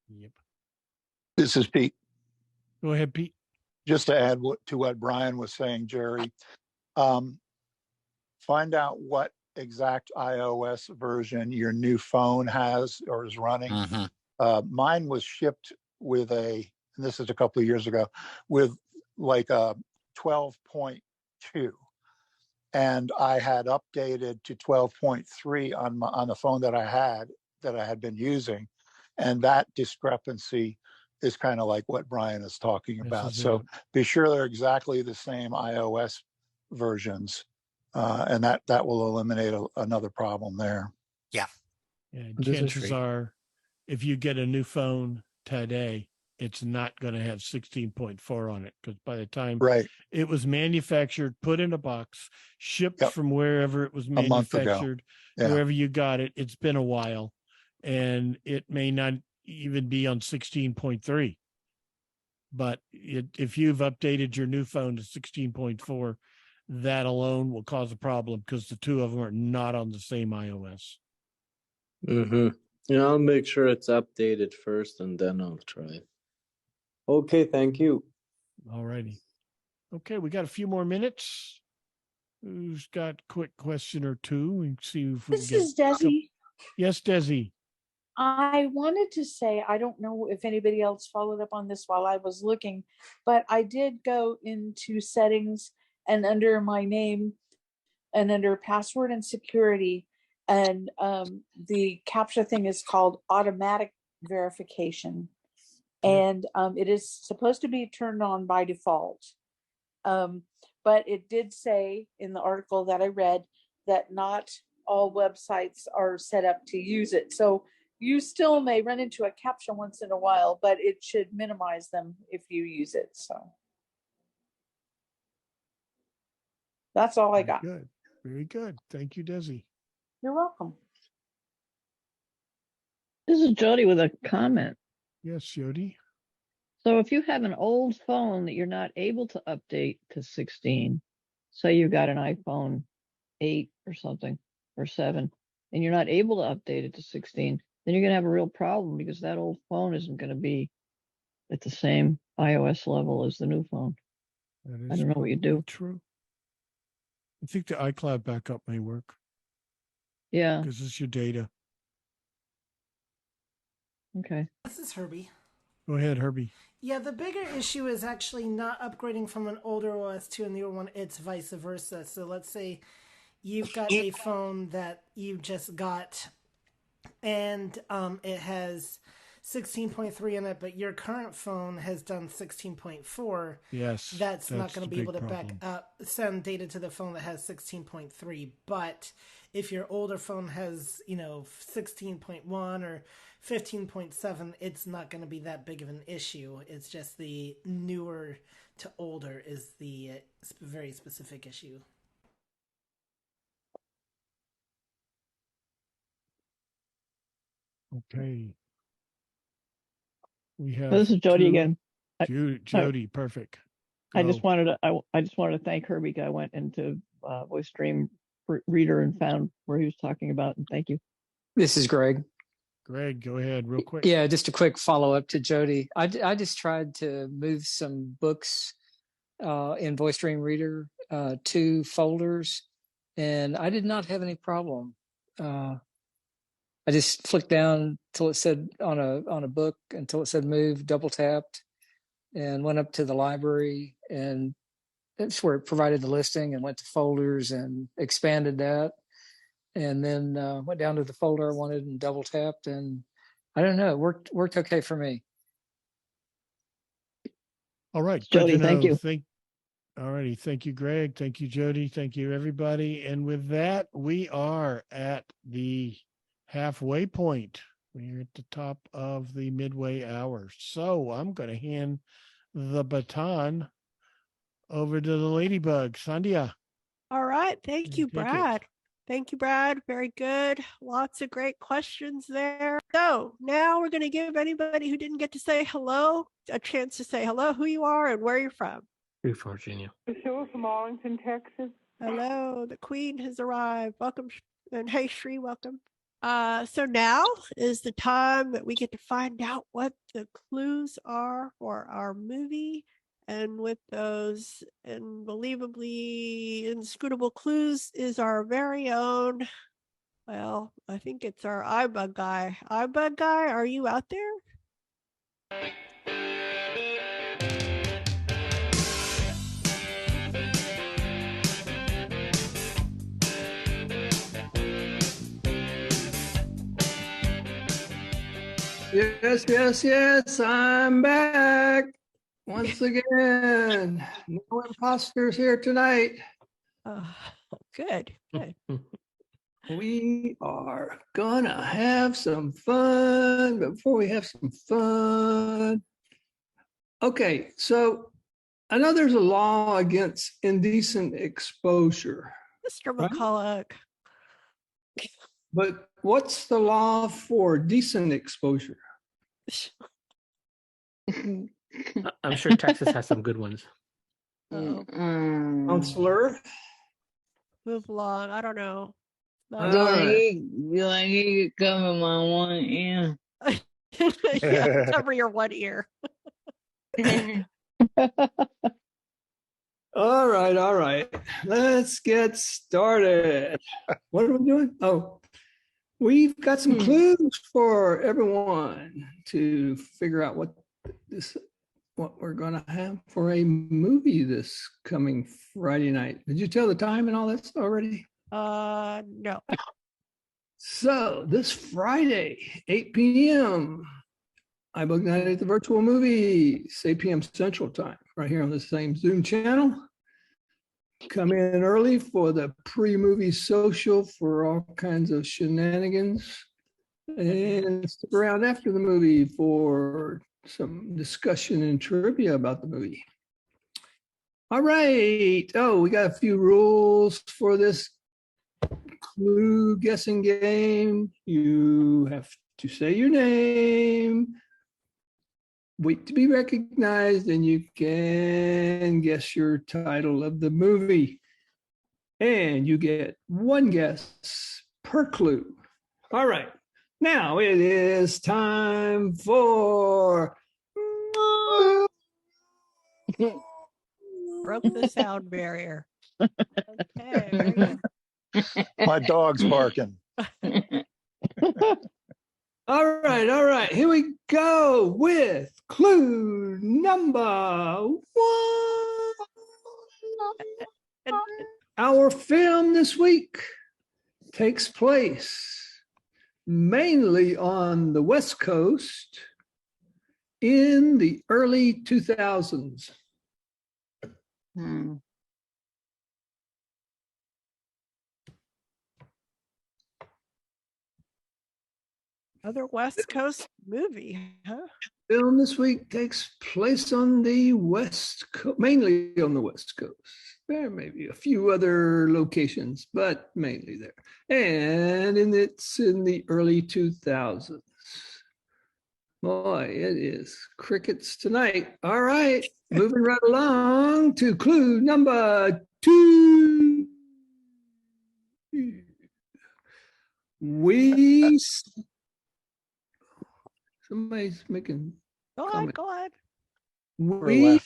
Yep. This is Pete. Go ahead, Pete. Just to add to what Brian was saying, Jerry, find out what exact iOS version your new phone has or is running. Mm-hmm. Mine was shipped with and this is a couple of years ago, with like a 12.2. And I had updated to 12.3 on the phone that I had been using. And that discrepancy is kind of like what Brian is talking about. So be sure they're exactly the same iOS versions. And that will eliminate another problem there. Yeah. Chances are, if you get a new phone today, it's not going to have 16.4 on it, because by the time Right. it was manufactured, put in a box, shipped Yep. from wherever it was A month ago. manufactured, Yeah. wherever you got it, it's been a while, and it may not even be on 16.3. But if you've updated your new phone to 16.4, that alone will cause a problem, because the two of them are not on the same iOS. Mm-hmm. Yeah, I'll make sure it's updated first and then I'll try it. Okay, thank you. All righty. Okay, we got a few more minutes. Who's got a quick question or two? We can see if we This can get is Desi. Yes, Desi. I wanted to say, I don't know if anybody else followed up on this while I was looking, but I did go into settings and under my name and under password and security, and the CAPTCHA thing is called automatic verification. And it is supposed to be turned on by default. But it did say in the article that I read that not all websites are set up to use it. So you still may run into a CAPTCHA once in a while, but it should minimize them if you use it. So that's all I got. Good. Very good. Thank you, Desi. You're welcome. This is Jody with a comment. Yes, Jody. So if you have an old phone that you're not able to update to 16, say you've got an iPhone 8 or something, or 7, and you're not able to update it to 16, then you're going to have a real problem, because that old phone isn't going to be at the same iOS level as the new phone. I don't know what you do. True. I think the iCloud backup may work. Yeah. Because it's your data. Okay. This is Herbie. Go ahead, Herbie. Yeah, the bigger issue is actually not upgrading from an older OS to a newer one. It's vice versa. So let's say you've got a phone that you just got, and it has 16.3 in it, but your current phone has done 16.4. Yes. That's not going to be able to problem. send data to the phone that has 16.3. But if your older phone has, 16.1 or 15.7, it's not going to be that big of an issue. It's just the newer to older is the very specific issue. Okay. We have. This is Jody again. Jody, perfect. I just wanted to thank Herbie. I went into Voice Stream Reader and found where he was talking about, and thank you. This is Greg. Greg, go ahead real quick. Yeah, just a quick follow-up to Jody. I just tried to move some books in Voice Stream Reader to folders, and I did not have any problem. I just flicked down till it said on a book until it said move, double tapped, and went up to the library, and that's where it provided the listing, and went to folders and expanded that. And then went down to the folder I wanted and double tapped, and I don't know, it worked okay for me. All right, Jody, thank you. All righty, thank you, Greg. Thank you, Jody. Thank you, everybody. And with that, we are at the halfway point. We're at the top of the midway hour. So I'm going to hand the baton over to the Ladybug, Sandhya. All right, thank you, Brad. Thank you, Brad. Very good. Lots of great questions there. So now we're going to give anybody who didn't get to say hello a chance to say hello, who you are, and where you're from. Virginia. Priscilla from Arlington, Texas. Hello, the Queen has arrived. Welcome, and hey, Shri, welcome. So now is the time that we get to find out what the clues are for our movie. And with those unbelievably inscrutable clues is our very own, well, I think it's our iBUG guy. iBUG guy, are you out there? Yes, I'm back. Once again, no imposters here tonight. Good. We are gonna have some fun. Before we have some fun, Okay, so I know there's a law against indecent exposure. Mr. Right? McCulloch. But what's the law for decent exposure? I'm sure Texas has some good ones. Counselor? Move along. I don't know. You like it cover my one ear? Yeah, cover your one ear. All right. Let's get started. What are we doing? Oh, we've got some clues for everyone to figure out what we're going to have for a movie this coming Friday night. Did you tell the time and all that already? No. So this Friday, 8 p.m., iBUG Night at the Virtual Movies, 8 p.m. Central Time, right here on the same Zoom channel. Come in early for the pre-movie social for all kinds of shenanigans. And stick around after the movie for some discussion and trivia about the movie. All right. Oh, we got a few rules for this clue guessing game. You have to say your name, wait to be recognized, and you can guess your title of the movie. And you get one guess per clue. All right. Now it is time for Broke the sound barrier. Okay, very good. My dog's barking. All right. Here we go with clue number 1. Our film this week takes place mainly on the West Coast in the early 2000s. Other West Coast movie, huh? Film this week takes place on the West Coast, mainly on the West Coast. There may be a few other locations, but mainly there. And it's in the early 2000s. Boy, it is crickets tonight. All right, moving right along to clue number 2. Somebody's making comment. Go on. We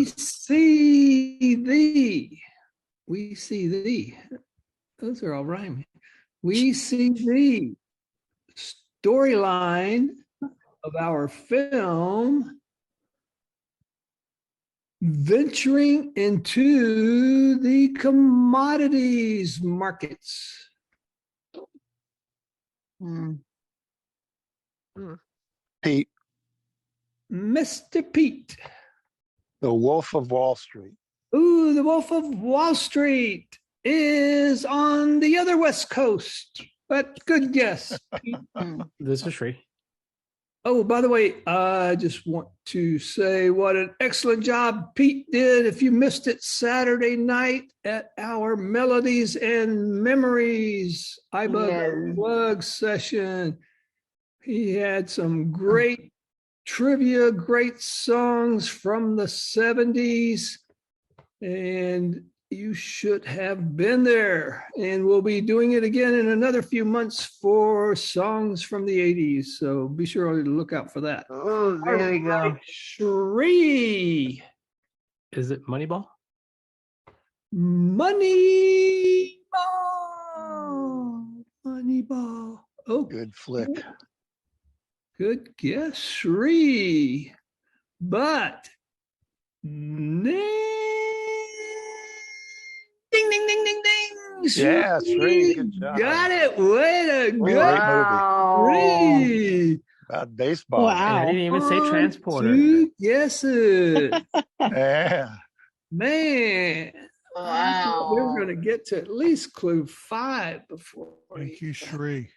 see thee. We see thee. Those are all rhyming. We see thee. Storyline of our film venturing into the commodities markets. Pete. Mr. Pete. The Wolf of Wall Street. Ooh, the Wolf of Wall Street is on the other West Coast, but good guess. This is Shree. Oh, by the way, I just want to say what an excellent job Pete did. If you missed it Saturday night at our Melodies and Memories iBUG Plug session, he had some great trivia, great songs from the 70s, and you should have been there. And we'll be doing it again in another few months for songs from the 80s. So be sure to look out for that. Oh, there we go. Shree. Is it Moneyball? Moneyball. Oh, good flick. Good guess, Shree. But ding, ding, ding, ding, ding. Yeah, Shree, good job. Got it. Way to go. Great movie. About baseball. Wow. I didn't even say transporter. 2 guesses. Yeah. Man. Wow. We're going to get to at least clue 5 before. Thank you, Shree.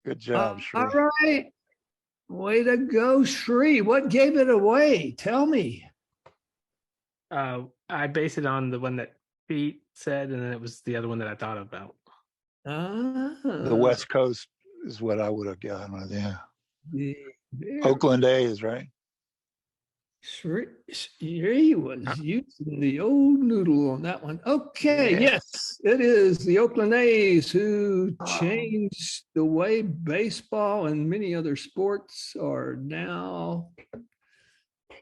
Good job, Shree. All right. Way to go, Shri. What gave it away? Tell me. I based it on the one that Pete said, and then it was the other one that I thought about. The West Coast is what I would have gotten. Yeah. Oakland A's, right? Shri was using the old noodle on that one. Okay, yes, it is the Oakland A's who changed the way baseball and many other sports are now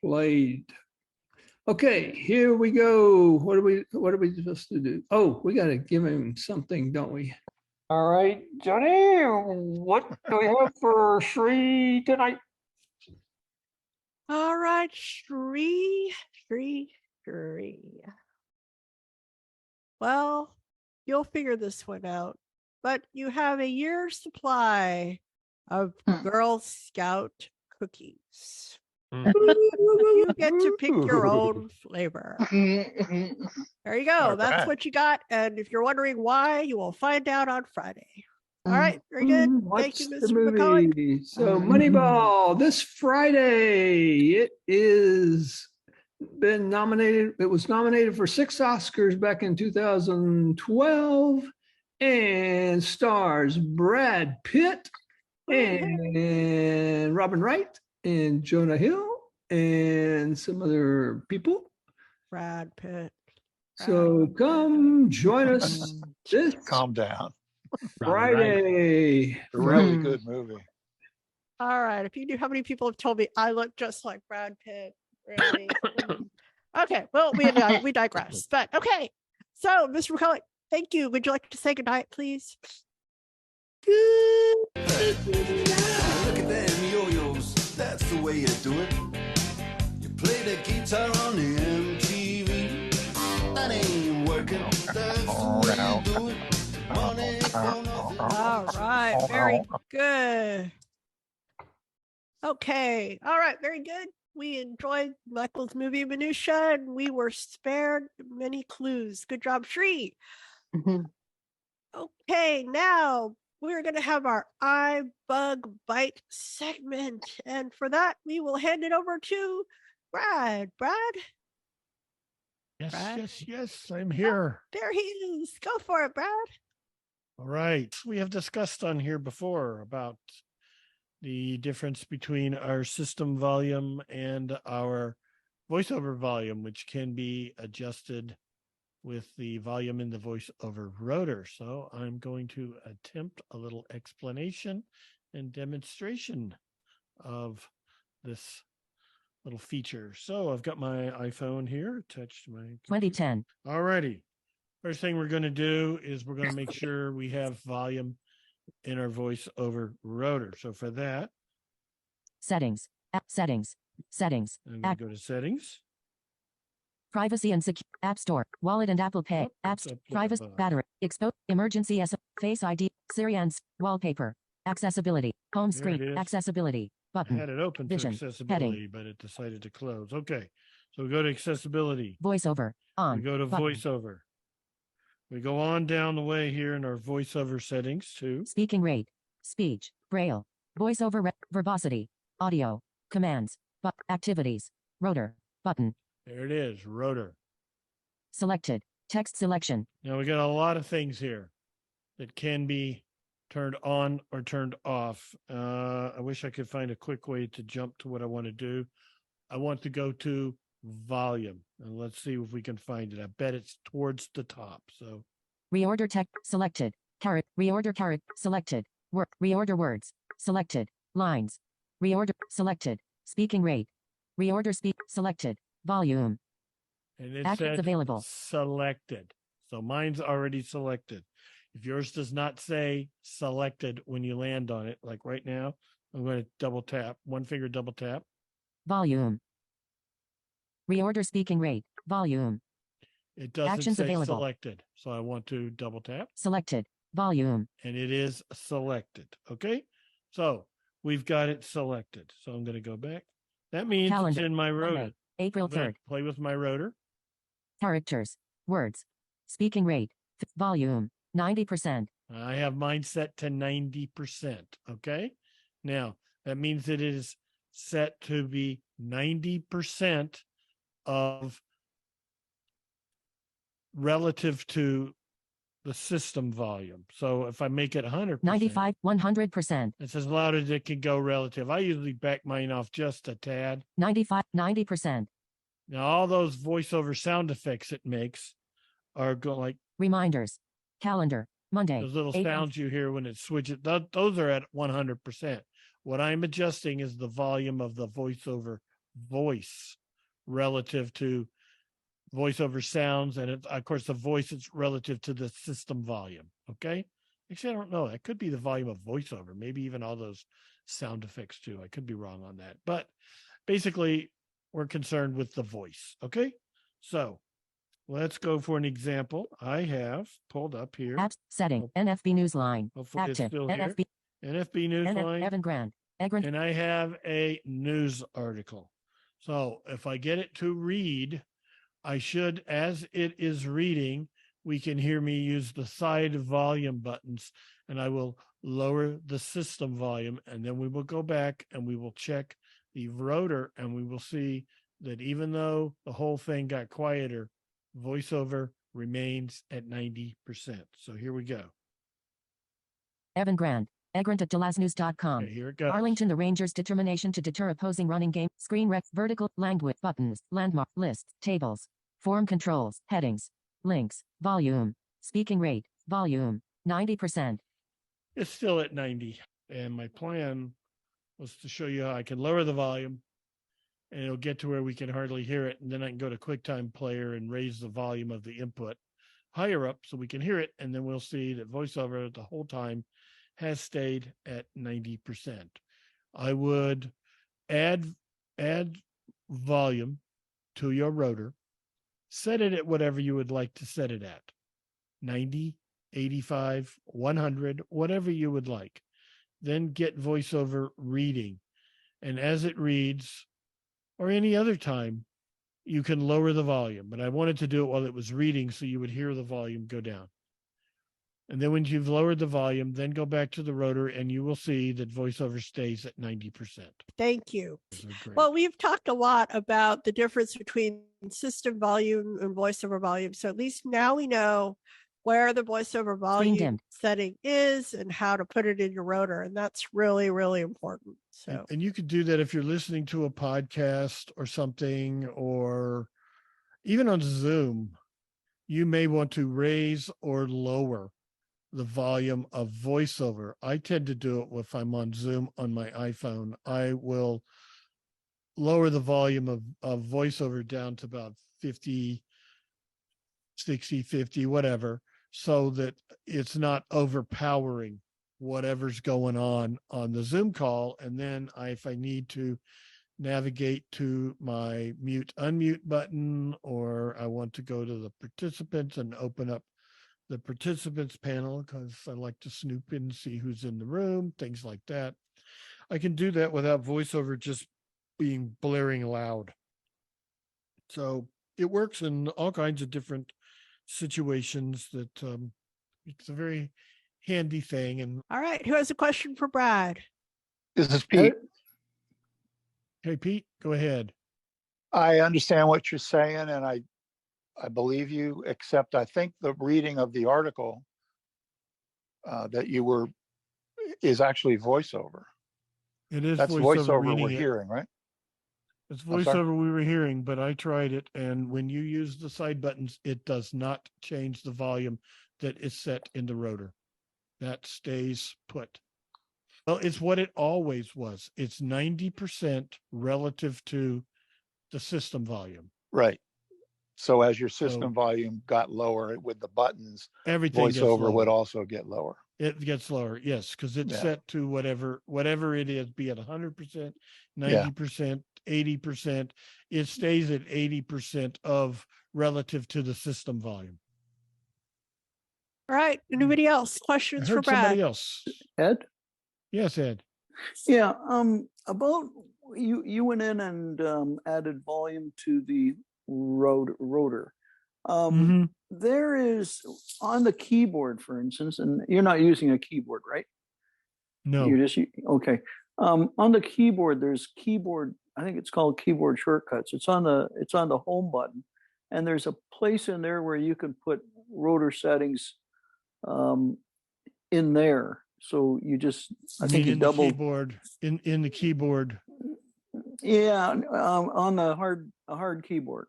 played. Okay, here we go. What are we supposed to do? Oh, we got to give him something, don't we? All right, Johnny, what do we have for Shri tonight? All right, Shri. Well, you'll figure this one out, but you have a year's supply of Girl Scout cookies. You get to pick your own flavor. There you go. That's what you got. And if you're wondering why, you will find out on Friday. All right, very good. Thank you, Mr. McCullough. So Moneyball, this Friday, it is been nominated. It was nominated for 6 Oscars back in 2012 and stars Brad Pitt and Robin Wright and Jonah Hill and some other people. Brad Pitt. So come join us this Calm down. Friday. Really good movie. All right. If you knew how many people have told me I look just like Brad Pitt. Really? Okay. Well, we digress. But okay. So, Mr. McCullough, thank you. Would you like to say goodnight, please? Look at them yo-yos. That's the way you do it. You play the guitar on the MTV. That ain't working. That's the way you do it. Money for nothing. All right. Very good. Okay. All right. Very good. We enjoyed Michael's movie Minutia, and we were spared many clues. Good job, Shri. Okay, now we're going to have our iBUG Bite segment. And for that, we will hand it over to Brad. Brad? Yes, Brad? yes, I'm here. There he is. Go for it, Brad. All right. We have discussed on here before about the difference between our system volume and our voiceover volume, which can be adjusted with the volume in the voiceover rotor. So I'm going to attempt a little explanation and demonstration of this little feature. So I've got my iPhone here attached to my 2010. All righty. First thing we're going to do is we're going to make sure we have volume in our voiceover rotor. So for that, settings, settings. I'm going to go to settings. Privacy and secure. App Store. Wallet and Apple Pay. Apps. Privacy. Battery. Expose. Emergency. Face ID. Siri and wallpaper. Accessibility. Home screen. Accessibility. Button. I had it open Vision. for accessibility, Heading. but it decided to close. Okay. So we go to accessibility. Voiceover. On. We go to button. voiceover. We go on down the way here in our voiceover settings too. Speaking rate. Speech. Braille. Voiceover. Verbosity. Audio. Commands. Activities. Rotor. Button. There it is. Rotor. Selected. Text selection. Now we got a lot of things here that can be turned on or turned off. I wish I could find a quick way to jump to what I want to do. I want to go to volume, and let's see if we can find it. I bet it's towards the top. So reorder text selected. Reorder selected. Reorder words selected. Lines. Reorder selected. Speaking rate. Reorder speak selected. Volume. And it Actions said available. Selected. So mine's already selected. If yours does not say selected when you land on it, like right now, I'm going to double tap, one finger double tap. Volume. Reorder speaking rate. Volume. It doesn't Actions say available. selected. So I want to double tap. Selected. Volume. And it is selected. Okay. So we've got it selected. So I'm going to go back. That means Calendar. it's in my rotor. Monday, April 3rd. Play with my rotor. Characters. Words. Speaking rate. Volume. 90%. I have mine set to 90%. Okay. Now That means it is set to be 90% of relative to the system volume. So if I make it 100%, 95, 100%. it's as loud as it can go relative. I usually back mine off just a tad. 95, 90%. Now, all those voiceover sound effects it makes are going like reminders, calendar, Monday. Those little sounds you hear when it switches, those are at 100%. What I'm adjusting is the volume of the voiceover voice relative to voiceover sounds. And of course, the voice is relative to the system volume. Okay. Actually, I don't know. That could be the volume of voiceover, maybe even all those sound effects too. I could be wrong on that. But basically, we're concerned with the voice. Okay. So let's go for an example. I have pulled up here. Apps, setting, NFB Newsline. Hopefully active, it's still NFB. here. NFB Newsline. Evan Grant. Egran. And I have a news article. So if I get it to read, I should, as it is reading, we can hear me use the side volume buttons, and I will lower the system volume, and then we will go back and we will check the rotor, and we will see that even though the whole thing got quieter, voiceover remains at 90%. So here we go. Evan Grant. Egrant at delasnews.com. Okay, here it goes. Arlington, the Rangers' determination to deter opposing running game, screen rec, vertical, language, buttons, landmark, lists, tables, form controls, headings, links, volume, speaking rate, volume, 90%. It's still at 90. And my plan was to show you how I can lower the volume and it'll get to where we can hardly hear it. And then I can go to QuickTime Player and raise the volume of the input higher up so we can hear it. And then we'll see that voiceover the whole time has stayed at 90%. I would add volume to your rotor, set it at whatever you would like to set it at, 90, 85, 100, whatever you would like. Then get voiceover reading. And as it reads, or any other time, you can lower the volume. But I wanted to do it while it was reading so you would hear the volume go down. And then when you've lowered the volume, then go back to the rotor and you will see that voiceover stays at 90%. Thank you. Well, we've talked a lot about the difference between system volume and voiceover volume. So at least now we know where the voiceover volume setting is and how to put it in your rotor. And that's really, really important. So, and you could do that if you're listening to a podcast or something, or even on Zoom, you may want to raise or lower the volume of voiceover. I tend to do it if I'm on Zoom on my iPhone. I will lower the volume of voiceover down to about 50, 60, 50, whatever, so that it's not overpowering whatever's going on the Zoom call. And then if I need to navigate to my mute, unmute button, or I want to go to the participants and open up the participants panel because I like to snoop in and see who's in the room, things like that. I can do that without voiceover just being blaring loud. So it works in all kinds of different situations that it's a very handy thing. And all right, who has a question for Brad? This is Pete. Hey, Pete, go ahead. I understand what you're saying, and I believe you, except I think the reading of the article that you were is actually voiceover. It is. That's voiceover we're hearing, right? It's voiceover we were hearing, but I tried it, and when you use the side buttons, it does not change the volume that is set in the rotor. That stays put. Well, it's what it always was. It's 90% relative to the system volume. Right. So as your system volume got lower with the buttons, everything voiceover would also get lower. It gets lower, yes, because it's set to whatever it is, be it 100%, 90%, 80%. It stays at 80% of relative to the system volume. All right. Anybody else? Questions for Brad? Somebody else. Ed? Yes, Ed. Yeah. About you went in and added volume to the rotor. There is on the keyboard, for instance, and you're not using a keyboard, right? No. You're just okay. On the keyboard, there's keyboard. I think it's called keyboard shortcuts. It's on the home button, and there's a place in there where you can put rotor settings in there. So you just, I think you double the keyboard in the keyboard. Yeah, on the hard keyboard.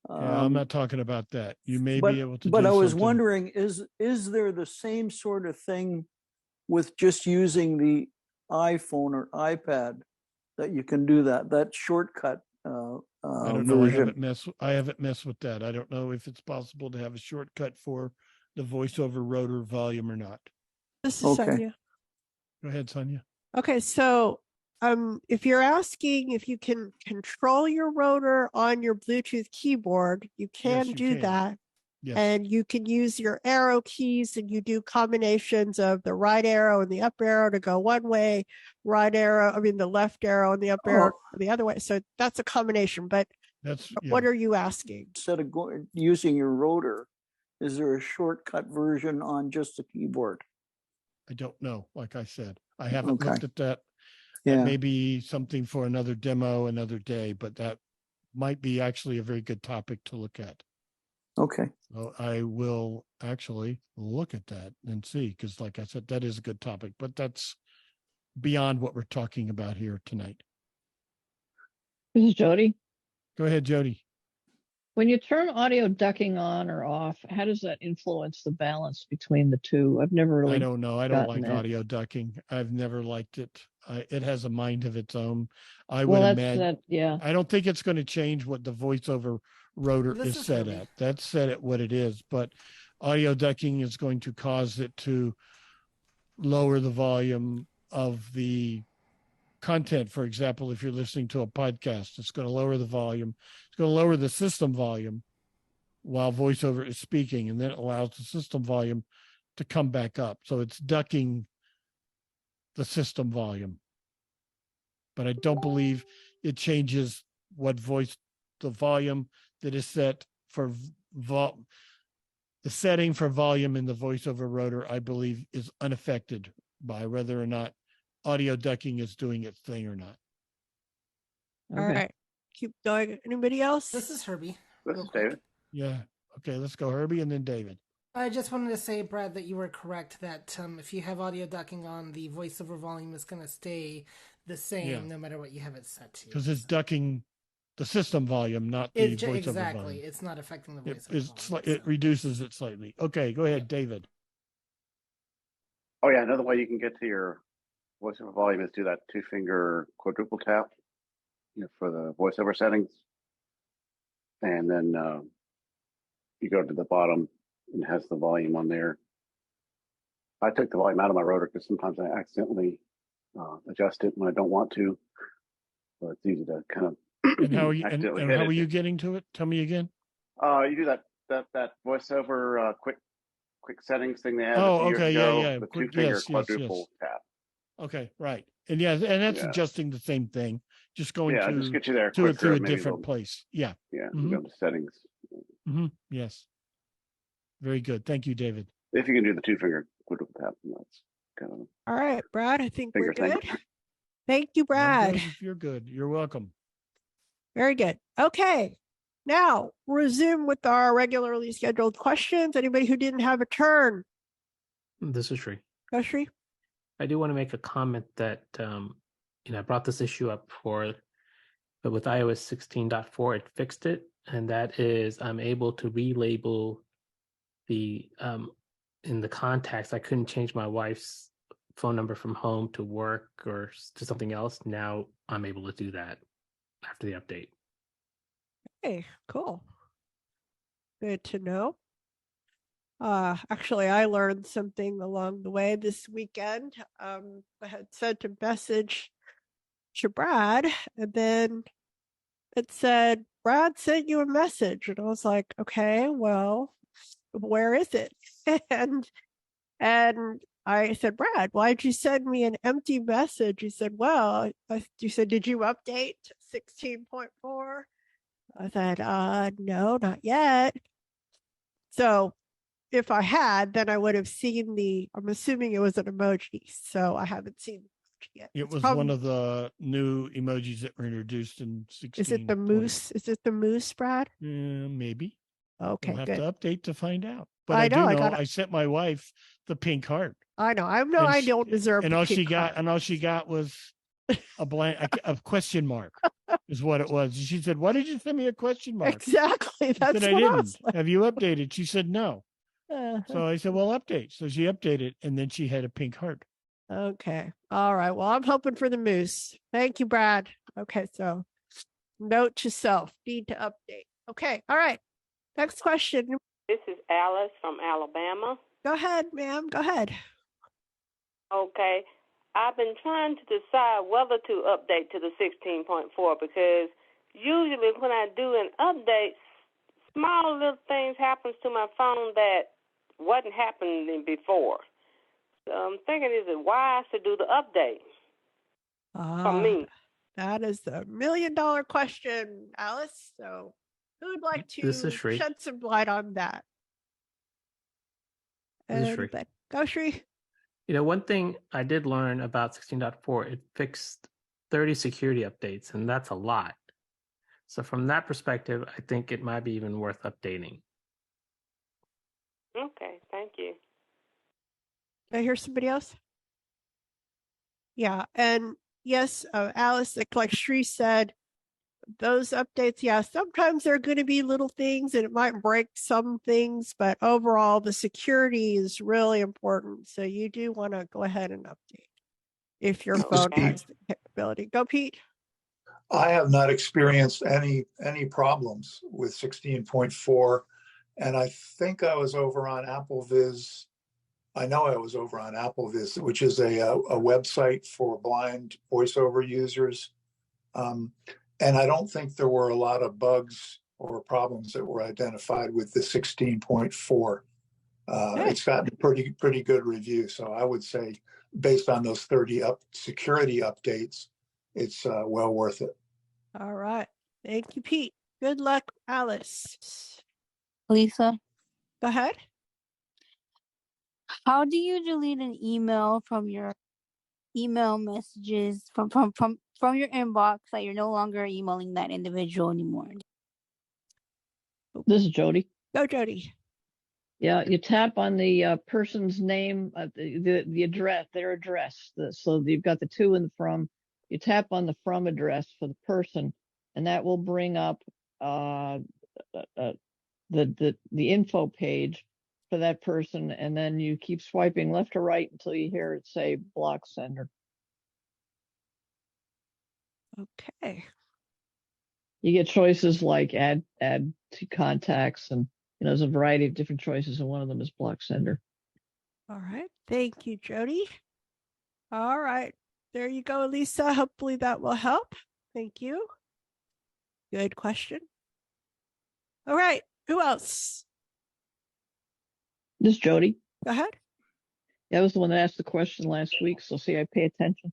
Yeah, I'm not talking about that. You may be able to. But I was wondering, is there the same sort of thing with just using the iPhone or iPad that you can do that shortcut I don't know. version? I haven't messed with that. I don't know if it's possible to have a shortcut for the voiceover rotor volume or not. This is Sandhya. Go ahead, Sandhya. Okay, so if you're asking if you can control your rotor on your Bluetooth keyboard, you can do that. Yes. And you can use your arrow keys, and you do combinations of the right arrow and the up arrow to go one way, the left arrow and the up arrow the other way. So that's a combination, but what are you asking? Instead of using your rotor, is there a shortcut version on just the keyboard? I don't know. Like I said, I haven't looked at that. That may be something for another demo, another day, but that might be actually a very good topic to look at. Okay. So I will actually look at that and see, because like I said, that is a good topic, but that's beyond what we're talking about here tonight. This is Jody. Go ahead, Jody. When you turn audio ducking on or off, how does that influence the balance between the two? I've never really. I don't know. I don't like audio ducking. I've never liked it. It has a mind of its own. I would imagine. I don't think it's going to change what the voiceover rotor is set at. That's set at what it is, but audio ducking is going to cause it to lower the volume of the content. For example, if you're listening to a podcast, it's going to lower the volume. It's going to lower the system volume while voiceover is speaking, and then it allows the system volume to come back up. So it's ducking the system volume. But I don't believe it changes the volume that is set for the setting for volume in the voiceover rotor, I believe, is unaffected by whether or not audio ducking is doing its thing or not. All right. Keep going. Anybody else? This is Herbie. This is David. Yeah. Okay, let's go Herbie and then David. I just wanted to say, Brad, that you were correct that if you have audio ducking on, the voiceover volume is going to stay the same no matter what you have it set to. Because it's ducking the system volume, not the voiceover volume. It's not affecting the voiceover volume. It reduces it slightly. Okay, go ahead, David. Oh, yeah, another way you can get to your voiceover volume is do that 2-finger quadruple tap for the voiceover settings. And then you go to the bottom and it has the volume on there. I took the volume out of my rotor because sometimes I accidentally adjust it when I don't want to. So it's easy to kind of and how are you getting to it? Tell me again. You do that voiceover quick settings thing they had. Oh, okay, yeah. The 2-finger quadruple tap. Okay, right. And that's adjusting the same thing. Just going just get you there to it through a different place. Yeah. Yeah. You go to settings. Yes. Very good. Thank you, David. If you can do the 2-finger quadruple tap, that's kind of. All right, Brad. I think we're good. Thank you, Brad. You're good. You're welcome. Very good. Okay. Now resume with our regularly scheduled questions. Anybody who didn't have a turn? This is Sri. Go, Sri. I do want to make a comment that I brought this issue up before, but with iOS 16.4, it fixed it, and that is I'm able to relabel the in the contacts. I couldn't change my wife's phone number from home to work or to something else. Now I'm able to do that after the update. Hey, cool. Good to know. Actually, I learned something along the way this weekend. I had sent a message to Brad, and then it said, Brad sent you a message. And I was like, okay, well, where is it? and I said, Brad, why'd you send me an empty message? He said, well, you said, did you update 16.4? I said, no, not yet. So if I had, then I would have seen I'm assuming it was an emoji. So I haven't seen yet. It It's was one of the new emojis that were introduced in 16. Is it the moose? Is it the moose, Brad? Maybe. Okay, We'll have good. to update to find out. But I I know, do I know gotta- I sent my wife the pink heart. I know. I know. And I she- don't deserve. And the all she pink got, heart. and all she got was a blank, a question mark, is what it was. She said, "Why did you send me a question mark?" Exactly. I That's said, "I what I didn't. was like. Have you updated?" She said, "No." Uh-huh. So I said, "Well, update." So she updated, and then she had a pink heart. Okay. All right. Well, I'm hoping for the moose. Thank you, Brad. Okay. So note to self, need to update. Okay. All right. Next question. This is Alice from Alabama. Go ahead, ma'am. Go ahead. Okay. I've been trying to decide whether to update to the 16.4 because usually when I do an update, small little things happens to my phone that wasn't happening before. So I'm thinking, is it wise to do the update for me? That is the $1 million question, Alice. So who would like This to is Shri. shed some light on that? This is Shri. Go, Shri. One thing I did learn about 16.4, it fixed 30 security updates, and that's a lot. So from that perspective, I think it might be even worth updating. Okay, thank you. Did I hear somebody else? Yeah, and yes, Alice, like Shri said, those updates, yeah, sometimes they're going to be little things and it might break some things, but overall the security is really important. So you do want to go ahead and update if your phone has the capability. Go, Pete. I have not experienced any problems with 16.4, and I think I was over on AppleViz. I know I was over on AppleViz, which is a website for blind voiceover users. And I don't think there were a lot of bugs or problems that were identified with the 16.4. It's gotten a pretty good review. So I would say, based on those 30 security updates, it's well worth it. All right. Thank you, Pete. Good luck, Alice. Lisa, go ahead. How do you delete an email from your email messages from your inbox that you're no longer emailing that individual anymore? This is Jody. Go, Jody. Yeah, you tap on the person's name, the address, their address. So you've got the to and the from. You tap on the from address for the person, and that will bring up the info page for that person, and then you keep swiping left or right until you hear it say block sender. Okay. You get choices like add to contacts, and there's a variety of different choices, and one of them is block sender. All right. Thank you, Jody. All right. There you go, Lisa. Hopefully that will help. Thank you. Good question. All right. Who else? This is Jody. Go ahead. Yeah, I was the one that asked the question last week, so see, I pay attention.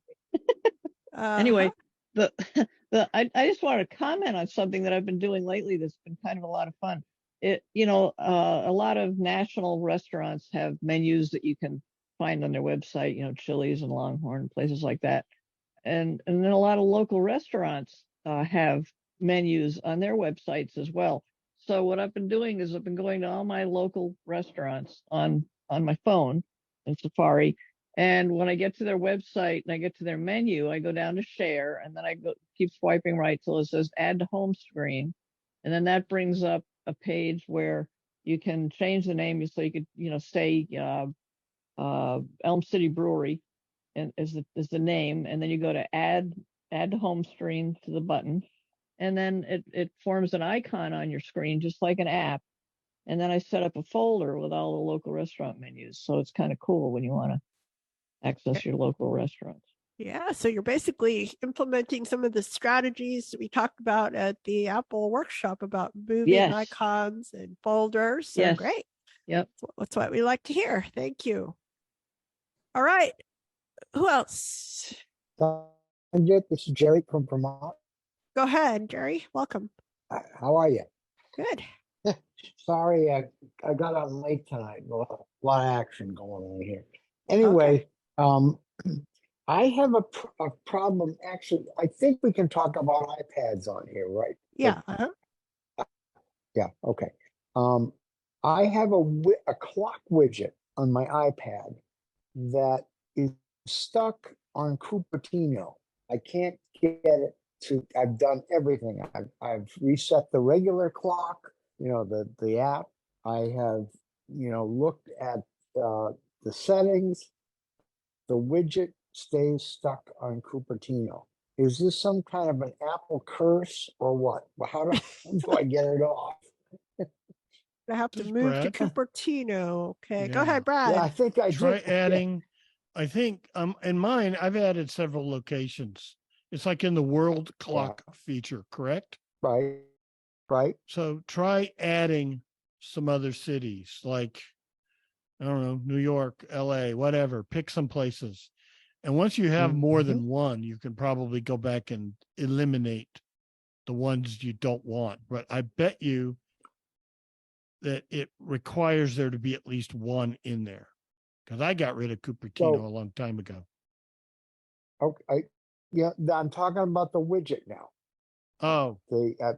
Anyway, I just wanted to comment on something that I've been doing lately that's been kind of a lot of fun. A lot of national restaurants have menus that you can find on their website, Chili's and Longhorn, places like that. And then a lot of local restaurants have menus on their websites as well. So what I've been doing is I've been going to all my local restaurants on my phone in Safari. And when I get to their website and I get to their menu, I go down to share, and then I keep swiping right till it says add to home screen. And then that brings up a page where you can change the name. So you could, say Elm City Brewery and is the name. And then you go to add to home screen to the button. And then it forms an icon on your screen, just like an app. And then I set up a folder with all the local restaurant menus. So it's kind of cool when you want to access your local restaurants. Yeah, so you're basically implementing some of the strategies we talked about at the Apple workshop about moving icons and folders. So great. Yep. That's what we like to hear. Thank you. All right. Who else? Sandhya, this is Jerry from Vermont. Go ahead, Jerry. Welcome. How are you? Good. Sorry, I got on late tonight. A lot of action going on here. Anyway, I have a problem. Actually, I think we can talk about iPads on here, right? Yeah. Yeah. Okay. Um, I have a clock widget on my iPad that is stuck on Cupertino. I can't get it to. I've done everything. I've reset the regular clock. The app. I have looked at the settings. The widget stays stuck on Cupertino. Is this some kind of an Apple curse or what? How do I get it off? I have to This is move to Brad. Cupertino. Okay, go Yeah. ahead, Brad. Yeah, I think I Try did. adding. I think in mine, I've added several locations. It's like in the world clock feature, correct? Right. Right. So try adding some other cities like, I don't know, New York, LA, whatever. Pick some places. And once you have more than one, you can probably go back and eliminate the ones you don't want. But I bet you that it requires there to be at least one in there, because I got rid of Cupertino a long time ago. Okay. Yeah, I'm talking about the widget now. Oh, the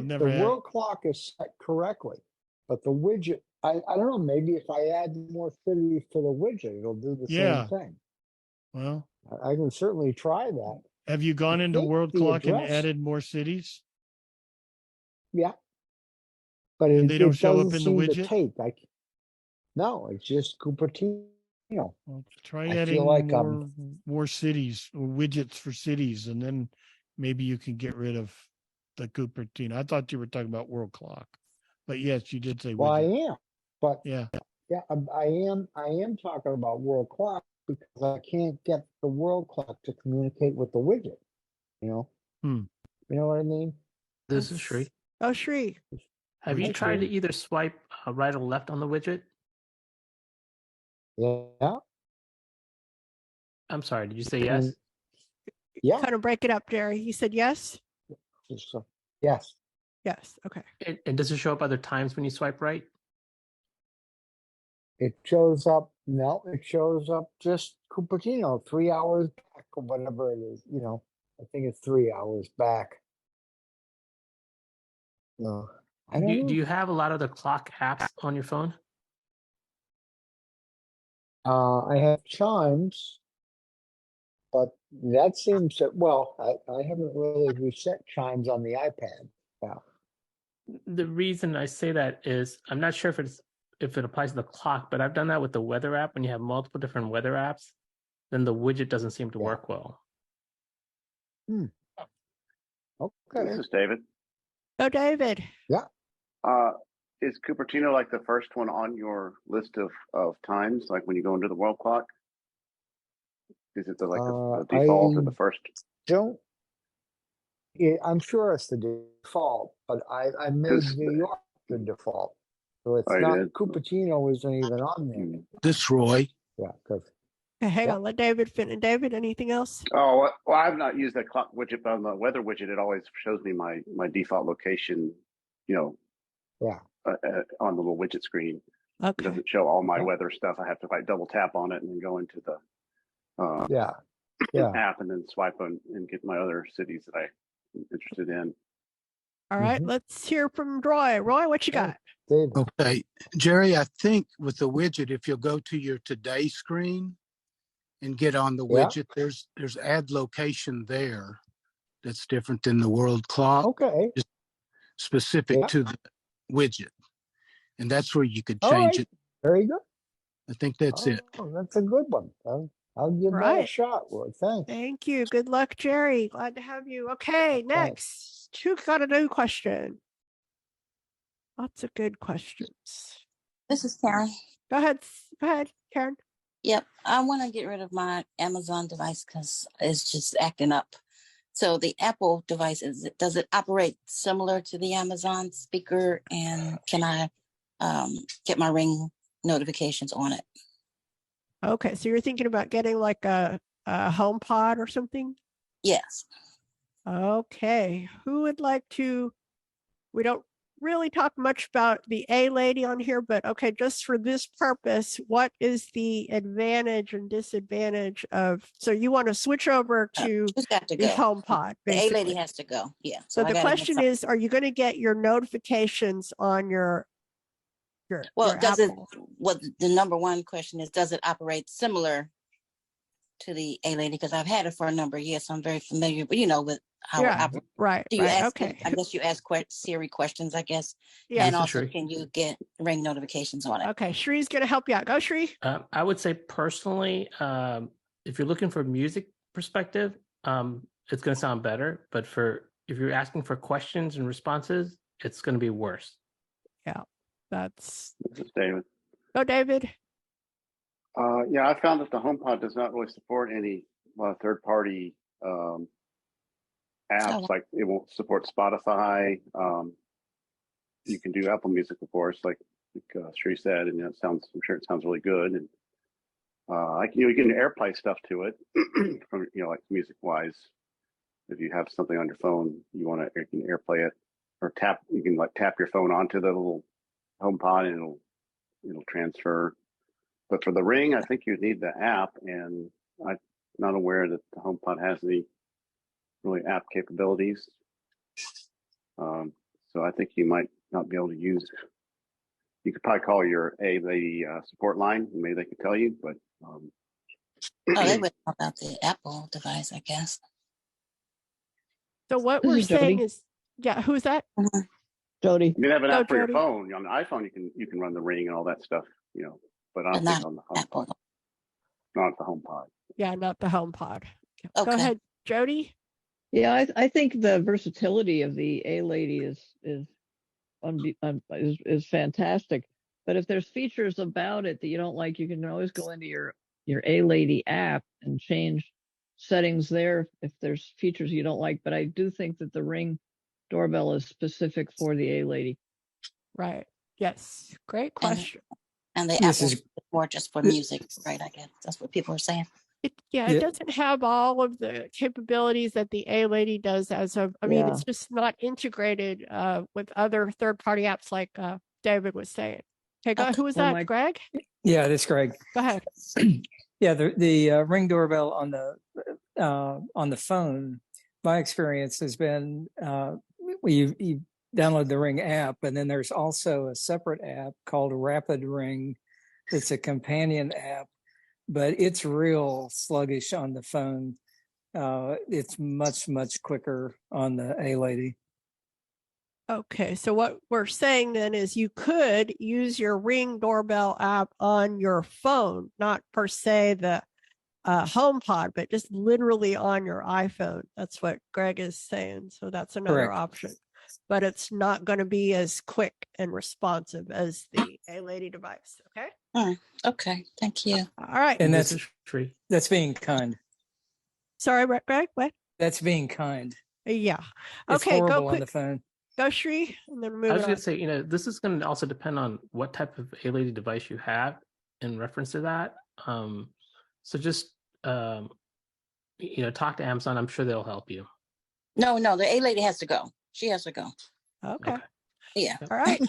world clock is set correctly, but the widget, I don't know. Maybe if I add more cities to the widget, it'll do the same thing. Well, I can certainly try that. Have you gone into world clock and added more cities? Yeah, but and they don't show doesn't up in the seem to widget. take. No, it's just Cupertino. Well, try I adding feel like more cities or widgets for cities, and then maybe you can get rid of the Cupertino. I thought you were talking about world clock, but yes, you did say Well, I widget. am, but yeah, I am talking about world clock because I can't get the world clock to communicate with the widget. You know what I mean? This is Shri. Oh, Shri. Have you tried to either swipe right or left on the widget? Yeah. I'm sorry, did you say yes? Yeah. Kind of break it up, Jerry. You said yes? Yes. Yes. Okay. And does it show up other times when you swipe right? It shows up. No, it shows up just Cupertino 3 hours back or whatever it is. I think it's 3 hours back. No, I don't know. Do you have a lot of the clock apps on your phone? I have chimes, but that seems to, I haven't really reset chimes on the iPad. Yeah. The reason I say that is I'm not sure if it applies to the clock, but I've done that with the weather app. When you have multiple different weather apps, then the widget doesn't seem to work well. Okay. This is David. Oh, David. Yeah. Is Cupertino like the first one on your list of times, like when you go into the world clock? Is it the default or the first? I'm sure it's the default, but I made New York the default. So it's not, Cupertino isn't even on there. This Roy. Yeah, because. Okay, hang on, let David finish. David, anything else? Oh, well, I've not used that clock widget, but on the weather widget, it always shows me my default location, on the little widget screen. Okay. It doesn't show all my weather stuff. I have to double tap on it and then go into the app and then swipe on and get my other cities that I'm interested in. All right, let's hear from Roy. Roy, what you got? Okay, Jerry, I think with the widget, if you'll go to your today screen and get on the widget, there's add location there that's different than the world clock. Okay. Just specific to the widget. And that's where you could change it. Very good. I think that's it. Oh, that's a good one. I'll give that a shot, Roy. Thanks. Thank you. Good luck, Jerry. Glad to have you. Okay, next. Who got a new question? Lots of good questions. This is Karen. Go ahead, Karen. Yep, I want to get rid of my Amazon device because it's just acting up. So the Apple device, does it operate similar to the Amazon speaker? And can I get my Ring notifications on it? Okay, so you're thinking about getting like a HomePod or something? Yes. Okay, who would like to? We don't really talk much about the A lady on here, but okay, just for this purpose, what is the advantage and disadvantage of? So you want to switch over to She's got to the go. HomePod, The A lady basically. has to go. Yeah. So I the gotta get question some- is, are you going to get your notifications on your Well, does it? Apple? Well, the number one question is, does it operate similar to the A lady? Because I've had it for a number of years, so I'm very familiar. But with how it operates. Right. Do you ask? Okay. I guess you ask Siri questions. I guess. Yeah. And also, can you get Ring notifications on it? Okay. Shree's going to help you out. Go, Shree. I would say personally, if you're looking for a music perspective, it's going to sound better. But if you're asking for questions and responses, it's going to be worse. Yeah, This is David. Go, David. Yeah, I found that the HomePod does not really support any third-party apps. Like it won't support Spotify. You can do Apple Music, of course, like Sri said, and I'm sure it sounds really good. And you can AirPlay stuff to it from like music-wise. If you have something on your phone, you can AirPlay it or tap. You can tap your phone onto the little HomePod, and it'll transfer. But for the Ring, I think you need the app, and I'm not aware that the HomePod has any really app capabilities. So I think you might not be able to use. You could probably call your A-Lady support line, and maybe they could tell you. But they would know about the Apple device, I guess. So what This we're is saying Jody. is, yeah, who's that? Jody. you can have an Go, app for your Jody. phone. On the iPhone, you can run the Ring and all that stuff, But I don't think on the HomePod, not the HomePod. Yeah, not the HomePod. Go Okay. ahead, Jody. Yeah, I think the versatility of the A lady is fantastic. But if there's features about it that you don't like, you can always go into your A lady app and change settings there if there's features you don't like. But I do think that the Ring doorbell is specific for the A lady. Right. Yes. Great question. And the Apple is more just for music, right? I guess that's what people are saying. It doesn't have all of the capabilities that the A lady does it's just not integrated with other third-party apps like David was saying. Okay, who was that? Greg? Yeah, this is Greg. Go ahead. Yeah, the Ring doorbell on the phone. My experience has been you download the Ring app, and then there's also a separate app called Rapid Ring. It's a companion app, but it's real sluggish on the phone. It's much quicker on the A lady. Okay, so what we're saying then is you could use your Ring doorbell app on your phone, not per se the HomePod, but just literally on your iPhone. That's what Greg is saying. So that's another Correct. option. But it's not going to be as quick and responsive as the A lady device. Okay. Okay. Thank you. All right. And that's being kind. Sorry, Greg. What? That's being kind. Yeah. It's Okay. horrible Go on the phone. Go, Shree, and then move I was on. going to say, this is going to also depend on what type of A-Lady device you have in reference to that. So just, talk to Amazon. I'm sure they'll help you. No, the A lady has to go. She has to go. Okay. Yeah. All right.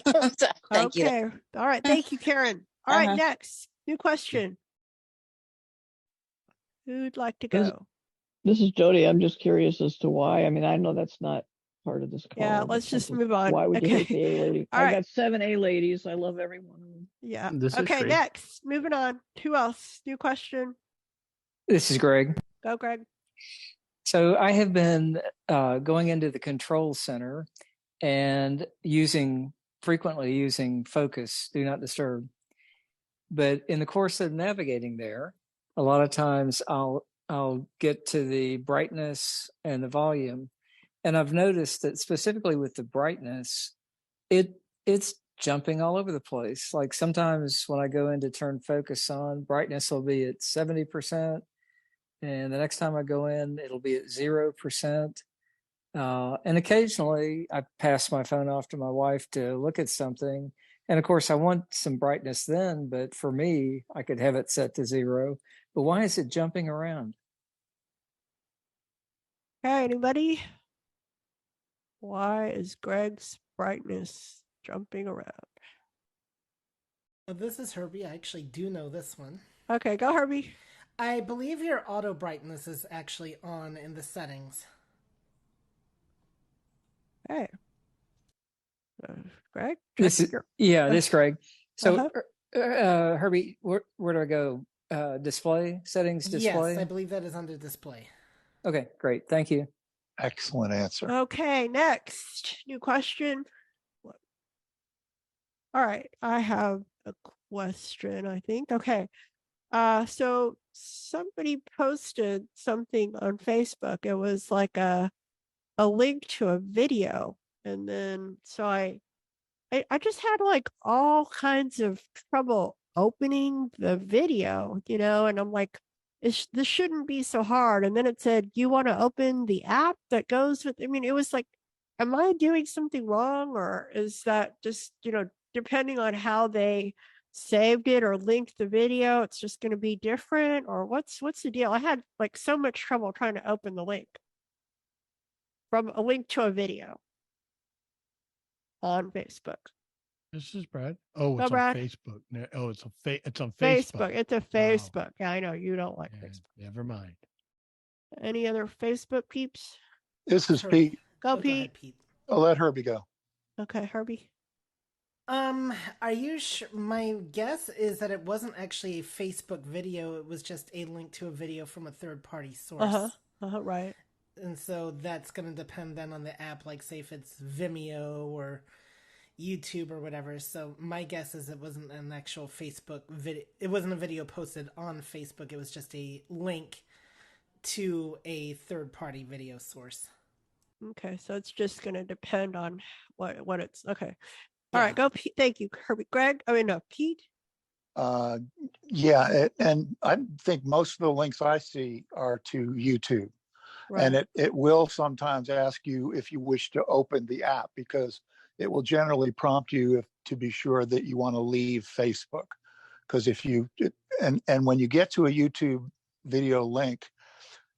Thank you. Okay. All right. Thank you, Karen. All right. Next, new question. Who'd like to go? This is Jody. I'm just curious as to why. I mean, I know that's not part of this call. Yeah, let's just move on. Why would you hate Okay. the A lady? All I right. got 7 A ladies. I love every one of them. Yeah. This is Okay. Shree. Next, moving on. Who else? New question. This is Greg. Go, Greg. So I have been going into the control center and frequently using focus, do not disturb. But in the course of navigating there, a lot of times I'll get to the brightness and the volume. And I've noticed that specifically with the brightness, it's jumping all over the place. Like sometimes when I go in to turn focus on, brightness will be at 70%. And the next time I go in, it'll be at 0%. And occasionally I pass my phone off to my wife to look at something. And of course I want some brightness then, but for me, I could have it set to 0. But why is it jumping around? Okay. Anybody? Why is Greg's brightness Jumping around. This is Herbie. I actually do know this one. Okay, go Herbie. I believe your auto brightness is actually on in the settings. Hey. Greg? This is this is Greg. So Herbie, where do I go? Display settings, display. Yes, I believe that is under display. Okay, great. Thank you. Excellent answer. Okay, next. New question. All right, I have a question, I think. Okay. So somebody posted something on Facebook. It was like a link to a video. And then so I just had like all kinds of trouble opening the video, and I'm like, this shouldn't be so hard. And then it said, you want to open the app that goes with, it was like, am I doing something wrong? Or is that just, depending on how they saved it or linked the video, it's just going to be different? Or what's the deal? I had like so much trouble trying to open the link from a link to a video on Facebook. This is Brad. Oh, it's on Brad. Facebook. Oh, it's on Facebook. It's a Facebook. Oh. Yeah, I know you don't like Facebook. Never mind. Any other Facebook peeps? This is Pete. Go, Pete. Pete. Go ahead, Pete. I'll let Herbie go. Okay, Herbie. Are you sure? My guess is that it wasn't actually a Facebook video. It was just a link to a video from a third-party source. Right. And so that's going to depend then on the app, like say if it's Vimeo or YouTube or whatever. So my guess is it wasn't an actual Facebook video. It wasn't a video posted on Facebook. It was just a link to a third-party video source. Okay, so it's just going to depend on what it's. Okay. All right, go Pete. Thank you, Herbie. Greg? Pete? Yeah, and I think most of the links I see are to YouTube. Right. And it will sometimes ask you if you wish to open the app, because it will generally prompt you to be sure that you want to leave Facebook. Because if you, and when you get to a YouTube video link,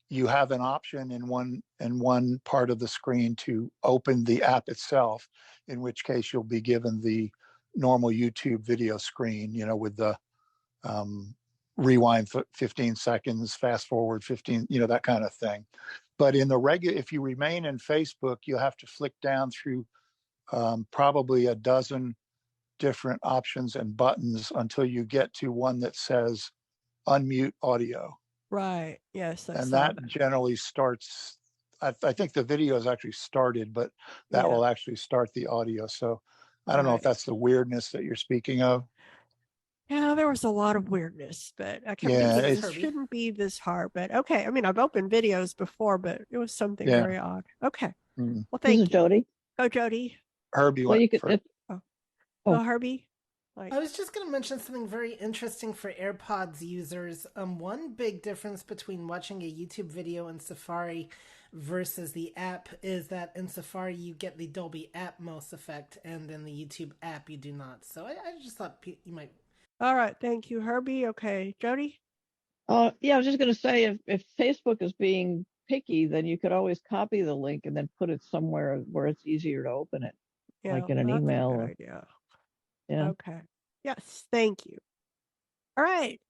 you have an option in one part of the screen to open the app itself, in which case you'll be given the normal YouTube video screen, with the rewind 15 seconds, fast forward 15, that kind of thing. But in the if you remain in Facebook, you'll have to flick down through probably a dozen different options and buttons until you get to one that says unmute audio. Right. Yes. And that generally starts, I think the video is actually started, but that will actually start the audio. So I don't know if that's the weirdness that you're speaking of. Yeah, there was a lot of weirdness, but I kept thinking it shouldn't be this hard. But okay, I've opened videos before, but it was something very odd. Okay. Mm-hmm. Well, thank you. Jody. Go, Jody. Herbie. Well, you could. Go, Herbie. I was just going to mention something very interesting for AirPods users. One big difference between watching a YouTube video in Safari versus the app is that in Safari you get the Dolby Atmos effect, and in the YouTube app you do not. So I just thought you might. All right, thank you, Herbie. Okay, Jody? Yeah, I was just going to say, if Facebook is being picky, then you could always copy the link and then put it somewhere where it's easier to open it, like in an email. Yeah. Okay. Yes, thank you. All right,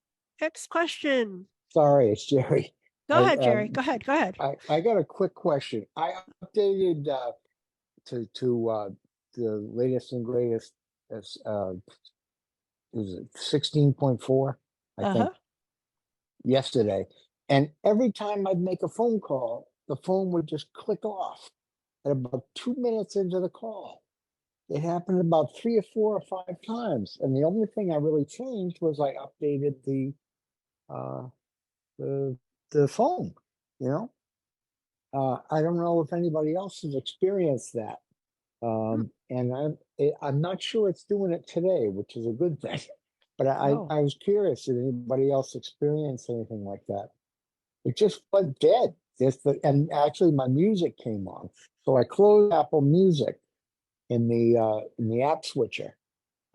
next question. Sorry, it's Jerry. Go ahead, Jerry. Go ahead. I got a quick question. I updated to the latest and greatest. Is it 16.4? I think yesterday. And every time I'd make a phone call, the phone would just click off at about 2 minutes into the call. It happened about 3 or 4 or 5 times. And the only thing I really changed was I updated the phone, I don't know if anybody else has experienced that. And I'm not sure it's doing it today, which is a good thing. But I was curious, did anybody else experience anything like that? It just went dead. And actually my music came on. So I closed Apple Music in the app switcher.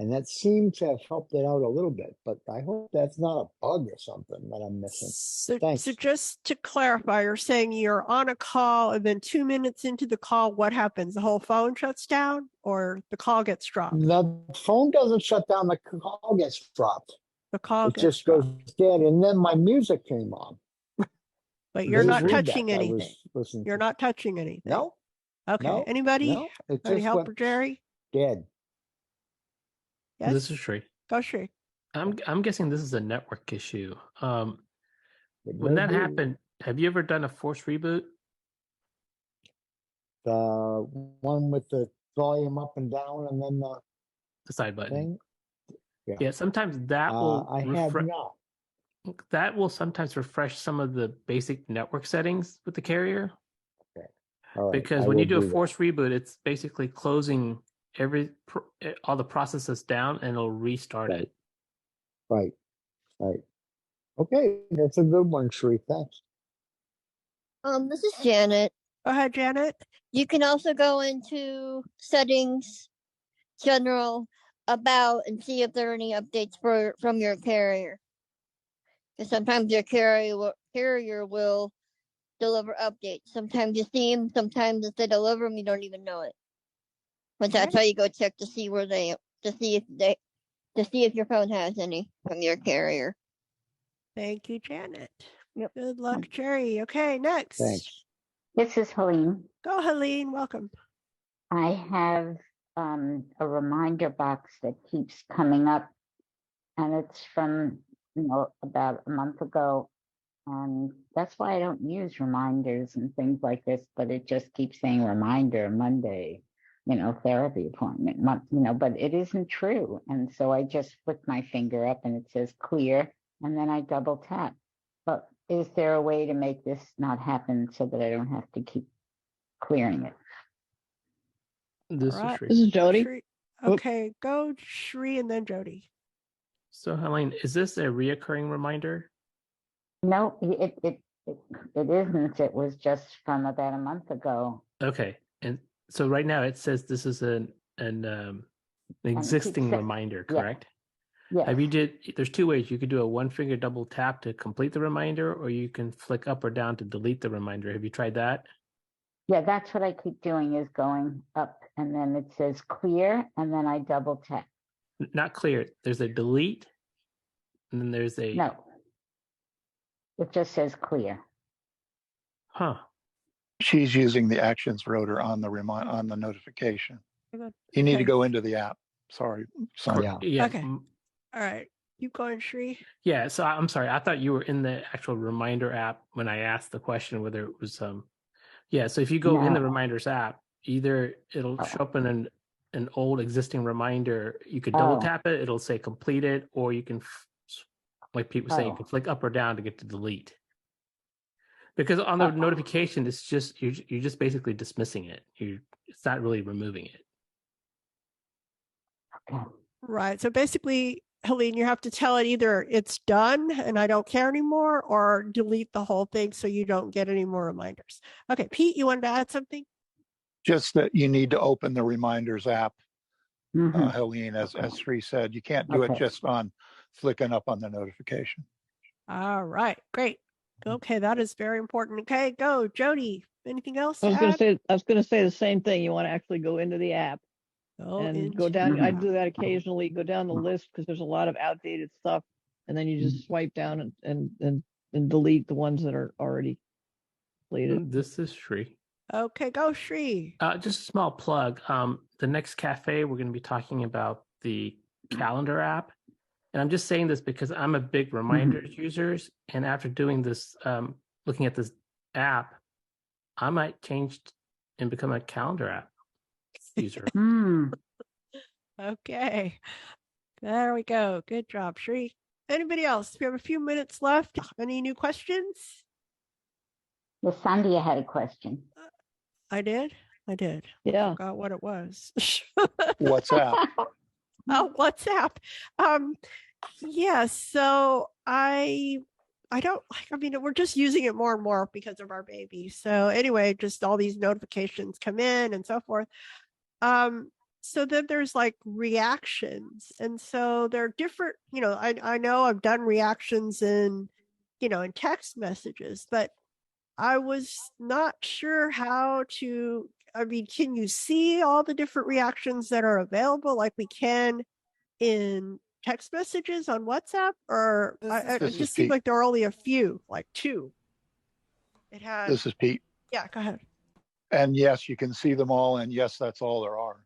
And that seemed to have helped it out a little bit, but I hope that's not a bug or something that I'm missing. Thanks. So just to clarify, you're saying you're on a call and then 2 minutes into the call, what happens? The whole phone shuts down or the call gets dropped? The phone doesn't shut down, the call gets dropped. The call It gets just dropped. goes dead, and then my music came on. But you're not Readback touching I anything. was listening You're to. not touching anything. No. Okay. No, Anybody? no, it Any just help went for Jerry? dead. Yes. This is Shree. Go Shree. I'm guessing this is a network issue. When may that be. happened, have you ever done a forced reboot? The one with the volume up and down, and then The side button. thing. Yeah, sometimes that will I have not. That will sometimes refresh some of the basic network settings with the carrier. Okay. All right. Because when you do a forced reboot, it's basically closing all the processes down and it'll restart it. Right. Okay, that's a good one, Shree. Thanks. This is Janet. Go ahead, Janet. You can also go into settings, general, about, and see if there are any updates from your carrier. Because sometimes your carrier will deliver updates. Sometimes you see them, sometimes if they deliver them, you don't even know it. But that's how you go check to see if your phone has any from your carrier. Thank you, Janet. Yep. Good luck, Jerry. Okay, next. Thanks. This is Helene. Go, Helene. Welcome. I have a reminder box that keeps coming up, and it's from about a month ago, and that's why I don't use reminders and things like this. But it just keeps saying reminder Monday, therapy appointment, but it isn't true. And so I just flick my finger up, and it says clear, and then I double tap. But is there a way to make this not happen so that I don't have to keep clearing it? This is Jody. Okay, go Shree and then Jody. So Helene, is this a reoccurring reminder? No, it isn't. It was just from about a month ago. Okay, and so right now it says this is an existing reminder, correct? Yeah. There's two ways. You could do a one finger double tap to complete the reminder, or you can flick up or down to delete the reminder. Have you tried that? Yeah, that's what I keep doing, is going up, and then it says clear, and then I double tap. Not clear. There's a delete, and then there's a... No. It just says clear. Huh. She's using the actions rotor on the notification. You need to go into the app. Sorry, Sandhya. Yeah. Okay. All right. Keep going, Shree. Yeah. So I'm sorry. I thought you were in the actual reminder app when I asked the question whether it was Yeah. So if you go in the reminders app, either it'll show up in an old existing reminder. You could double tap it. It'll say completed, or you can, like people say, you can flick up or down to get to delete. Because on the notification, it's just you're just basically dismissing it. It's not really removing it. Right. So basically, Helene, you have to tell it either it's done and I don't care anymore, or delete the whole thing so you don't get any more reminders. Okay, Pete, you wanted to add something? Just that you need to open the reminders app, Helene, as Shree said. You can't do it just on flicking up on the notification. All right, great. Okay, that is very important. Okay, go, Jody. Anything else? I was going to say the same thing. You want to actually go into the app and go down. I do that occasionally. Go down the list because there's a lot of outdated stuff, and then you just swipe down and delete the ones that are already deleted. This is Shree. Okay, go Shree. Just a small plug. The next cafe, we're going to be talking about the calendar app. And I'm just saying this because I'm a big reminders users. And after doing this, looking at this app, I might change and become a calendar app user. Okay. There we go. Good job, Shree. Anybody else? We have a few minutes left. Any new questions? Well, Sandhya had a question. I did? Yeah. I forgot what it was. WhatsApp. Oh, WhatsApp. Yeah, so I don't we're just using it more and more because of our baby. So anyway, just all these notifications come in and so forth. so then there's like reactions. And so they're different, I know I've done reactions in text messages, but I was not sure how to, can you see all the different reactions that are available like we can in text messages on WhatsApp? Or it just seemed like there are only a few, like 2. It has. This is Pete. Yeah, go ahead. And yes, you can see them all. And yes, that's all there are.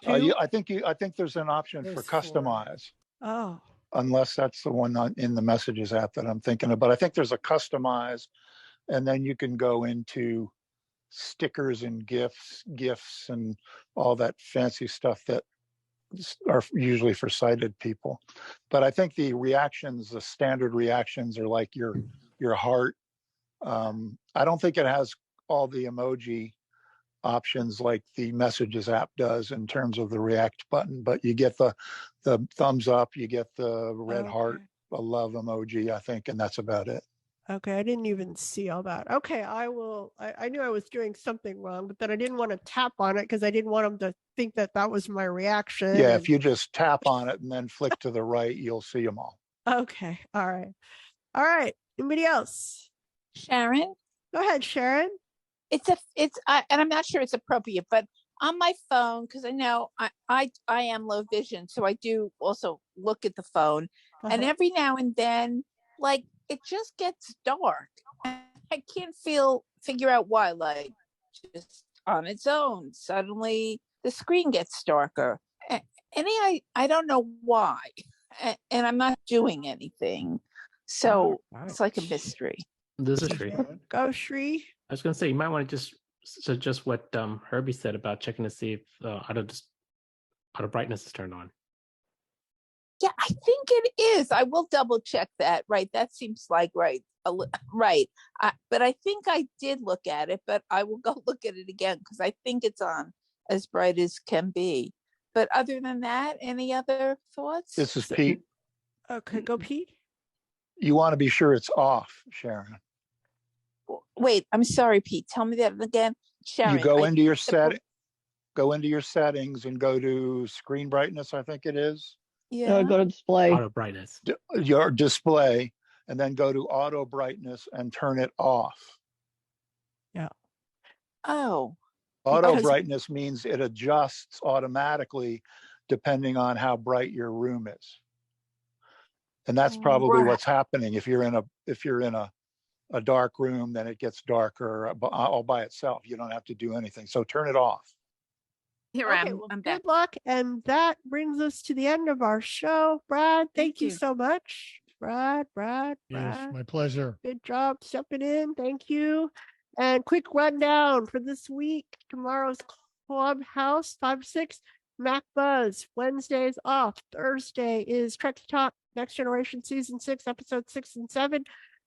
I think there's an option for customize. Oh. Unless that's the one in the messages app that I'm thinking of. But I think there's a customize, and then you can go into stickers and GIFs and all that fancy stuff that are usually for sighted people. But I think the reactions, the standard reactions, are like your heart. I don't think it has all the emoji options like the messages app does in terms of the react button, but you get the thumbs up, you get the red heart, a love emoji, I think, and that's about it. Okay, I didn't even see all that. Okay, I knew I was doing something wrong, but then I didn't want to tap on it because I didn't want them to think that that was my reaction. Yeah, if you just tap on it and then flick to the right, you'll see them all. Okay, all right. Anybody else? Sharon? Go ahead, Sharon. And I'm not sure it's appropriate, but on my phone, because I know I am low vision, so I do also look at the phone, and every now and then, like, it just gets dark. I can't figure out why, like, just on its own, suddenly the screen gets darker. I don't know why, and I'm not doing anything, so it's like a mystery. This is Shri. Go, Shri. I was going to say, you might want to just suggest what Herbie said about checking to see if auto brightness is turned on. Yeah, I think it is. I will double check that. Right, that seems like right. Right, but I think I did look at it. But I will go look at it again because I think it's on as bright as can be. But other than that, any other thoughts? This is Pete. Okay, go Pete. You want to be sure it's off, Sharon. Wait, I'm sorry, Pete. Tell me that again. Sharon, you go into your settings and go to screen brightness, I think it is. Yeah. Go to display. Auto brightness. Your display, and then go to auto brightness and turn it off. Yeah. Oh. Auto brightness means it adjusts automatically depending on how bright your room is. And that's probably what's happening. If you're in a dark room, then it gets darker all by itself. You don't have to do anything. So turn it off. I'm back. Good luck. And that brings us to the end of our show. Brad, thank you so much. Brad. Yes, my pleasure. Good job stepping in. Thank you. And quick rundown for this week. Tomorrow's Clubhouse 5-6. Mac Buzz. Wednesday is off. Thursday is Trek Talk Next Generation Season 6, Episode 6 and 7.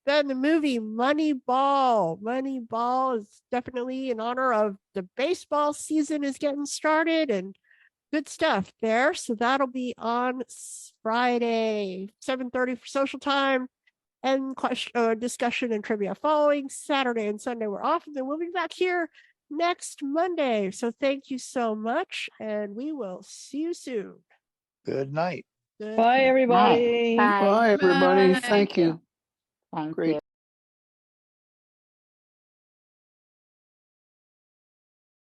Then the movie Moneyball. Moneyball is definitely in honor of the baseball season is getting started and good stuff there. So that'll be on Friday, 7:30 for social time, and discussion and trivia following. Saturday and Sunday we're off, and then we'll be back here next Monday. So thank you so much, and we will see you soon. Good night. Bye, everybody. Bye. Bye, everybody. Thank you. Thank Great. you.